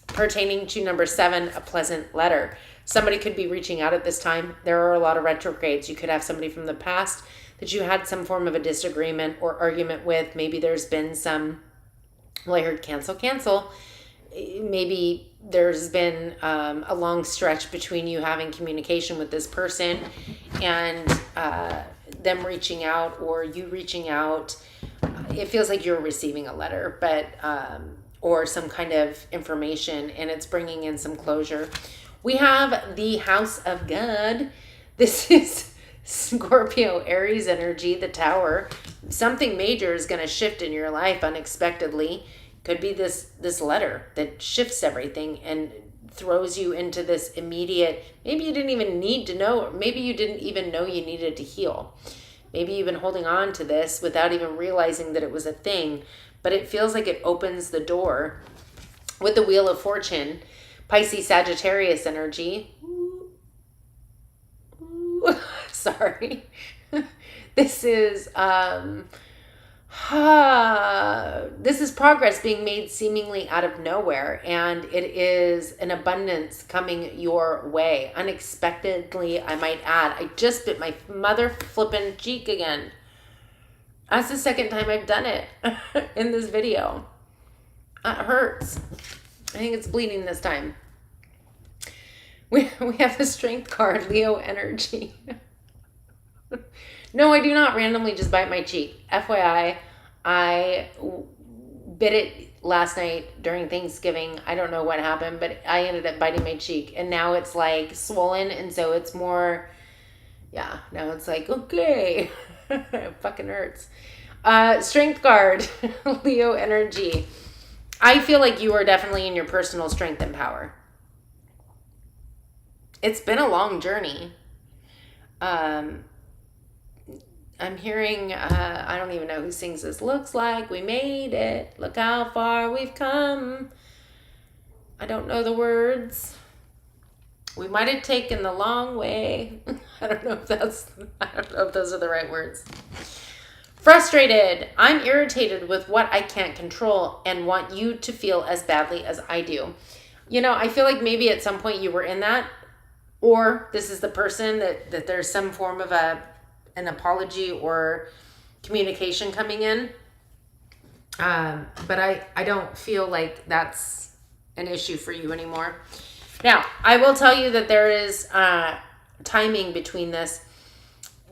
Pertaining to number 7, a pleasant letter. Somebody could be reaching out at this time. There are a lot of retrogrades. You could have somebody from the past that you had some form of a disagreement or argument with. Maybe there's been some, well, I heard cancel. Maybe there's been a long stretch between you having communication with this person and them reaching out or you reaching out. It feels like you're receiving a letter, but or some kind of information, and it's bringing in some closure. We have the House of God. This is Scorpio, Aries energy, the Tower. Something major is going to shift in your life unexpectedly. Could be this letter that shifts everything and throws you into this immediate, maybe you didn't even need to know, or maybe you didn't even know you needed to heal. Maybe you've been holding on to this without even realizing that it was a thing, but it feels like it opens the door with the Wheel of Fortune. Pisces, Sagittarius energy. Sorry. This is This is progress being made seemingly out of nowhere, and it is an abundance coming your way unexpectedly, I might add. I just bit my mother flippin' cheek again. That's the second time I've done it in this video. It hurts. I think it's bleeding this time. We have the Strength card, Leo energy. No, I do not randomly just bite my cheek. FYI, I bit it last night during Thanksgiving. I don't know what happened, but I ended up biting my cheek. And now it's like swollen. And so it's more, yeah, now it's like, okay. It fucking hurts. Strength card, Leo energy. I feel like you are definitely in your personal strength and power. It's been a long journey. I'm hearing, I don't even know who sings this. Looks like we made it. Look how far we've come. I don't know the words. We might have taken the long way. I don't know if those are the right words. Frustrated. I'm irritated with what I can't control and want you to feel as badly as I do. You know, I feel like maybe at some point you were in that, or this is the person that there's some form of an apology or communication coming in. But I don't feel like that's an issue for you anymore. Now, I will tell you that there is timing between this.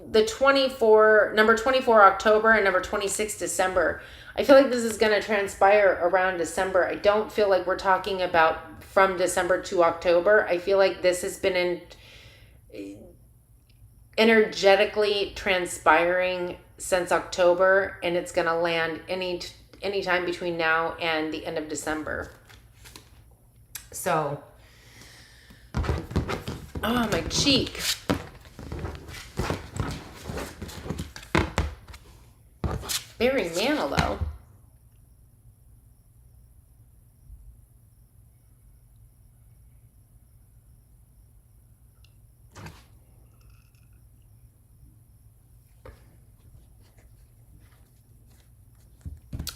The number 24 October and number 26 December. I feel like this is going to transpire around December. I don't feel like we're talking about from December to October. I feel like this has been energetically transpiring since October, and it's going to land any time between now and the end of December. So, oh, my cheek. Barry Manilow.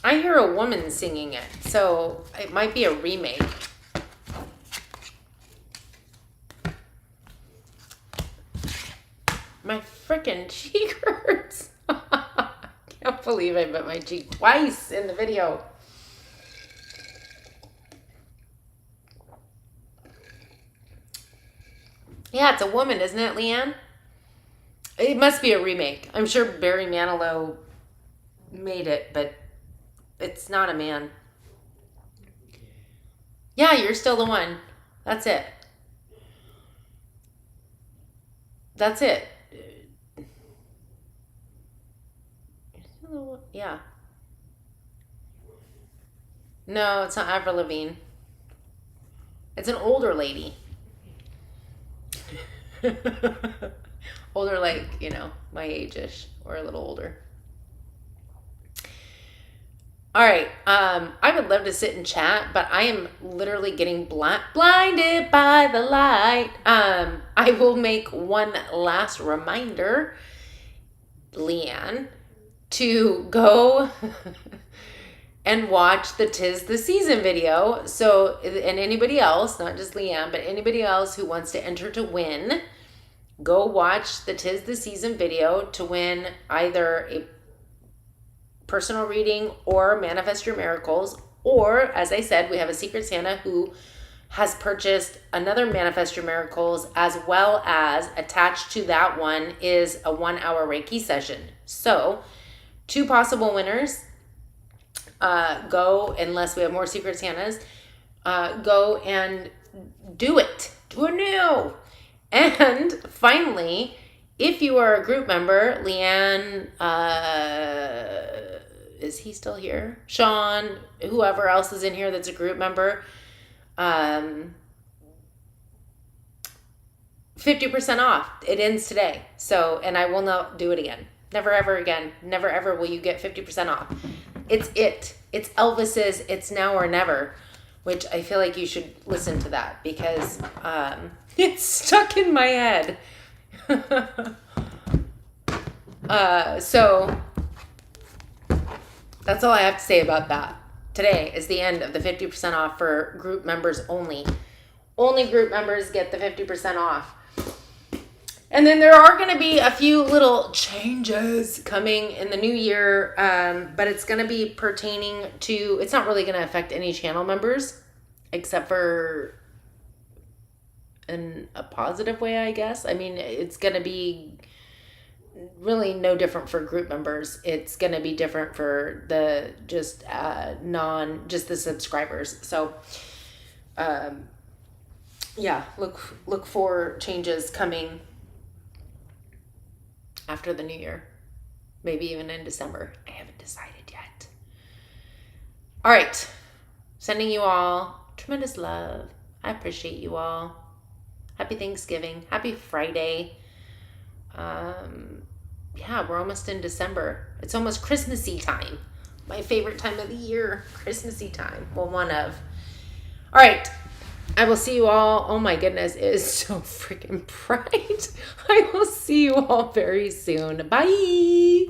I hear a woman singing it, so it might be a remake. My frickin' cheek hurts. I can't believe I bit my cheek twice in the video. Yeah, it's a woman, isn't it, Leanne? It must be a remake. I'm sure Barry Manilow made it, but it's not a man. Yeah, you're still the one. That's it. That's it. Yeah. No, it's not Avril Lavigne. It's an older lady. Older, like, you know, my age-ish or a little older. All right. I would love to sit and chat, but I am literally getting blinded by the light. I will make one last reminder, Leanne, to go and watch the 'Tis the Season video. So, and anybody else, not just Leanne, but anybody else who wants to enter to win, go watch the 'Tis the Season video to win either a personal reading or Manifest Your Miracles. Or, as I said, we have a Secret Santa who has purchased another Manifest Your Miracles, as well as attached to that one is a 1-hour Reiki session. So, 2 possible winners. Go, unless we have more Secret Santas, go and do it. Do it now. And finally, if you are a group member, Leanne, is he still here? Sean, whoever else is in here that's a group member, 50% off. It ends today. So, and I will not do it again. Never, ever again. Never, ever will you get 50% off. It's Elvis's It's Now or Never, which I feel like you should listen to that because it's stuck in my head. So That's all I have to say about that. Today is the end of the 50% off for group members only. Only group members get the 50% off. And then there are going to be a few little changes coming in the new year, but it's going to be pertaining to, it's not really going to affect any channel members, except for in a positive way, I guess. I mean, it's going to be really no different for group members. It's going to be different for the just the subscribers. So, yeah, look for changes coming after the new year, maybe even in December. I haven't decided yet. All right, sending you all tremendous love. I appreciate you all. Happy Thanksgiving. Happy Friday. Yeah, we're almost in December. It's almost Christmassy time. My favorite time of the year, Christmassy time. Well, one of. All right. I will see you all. Oh my goodness, it is so freaking bright. I will see you all very soon. Bye.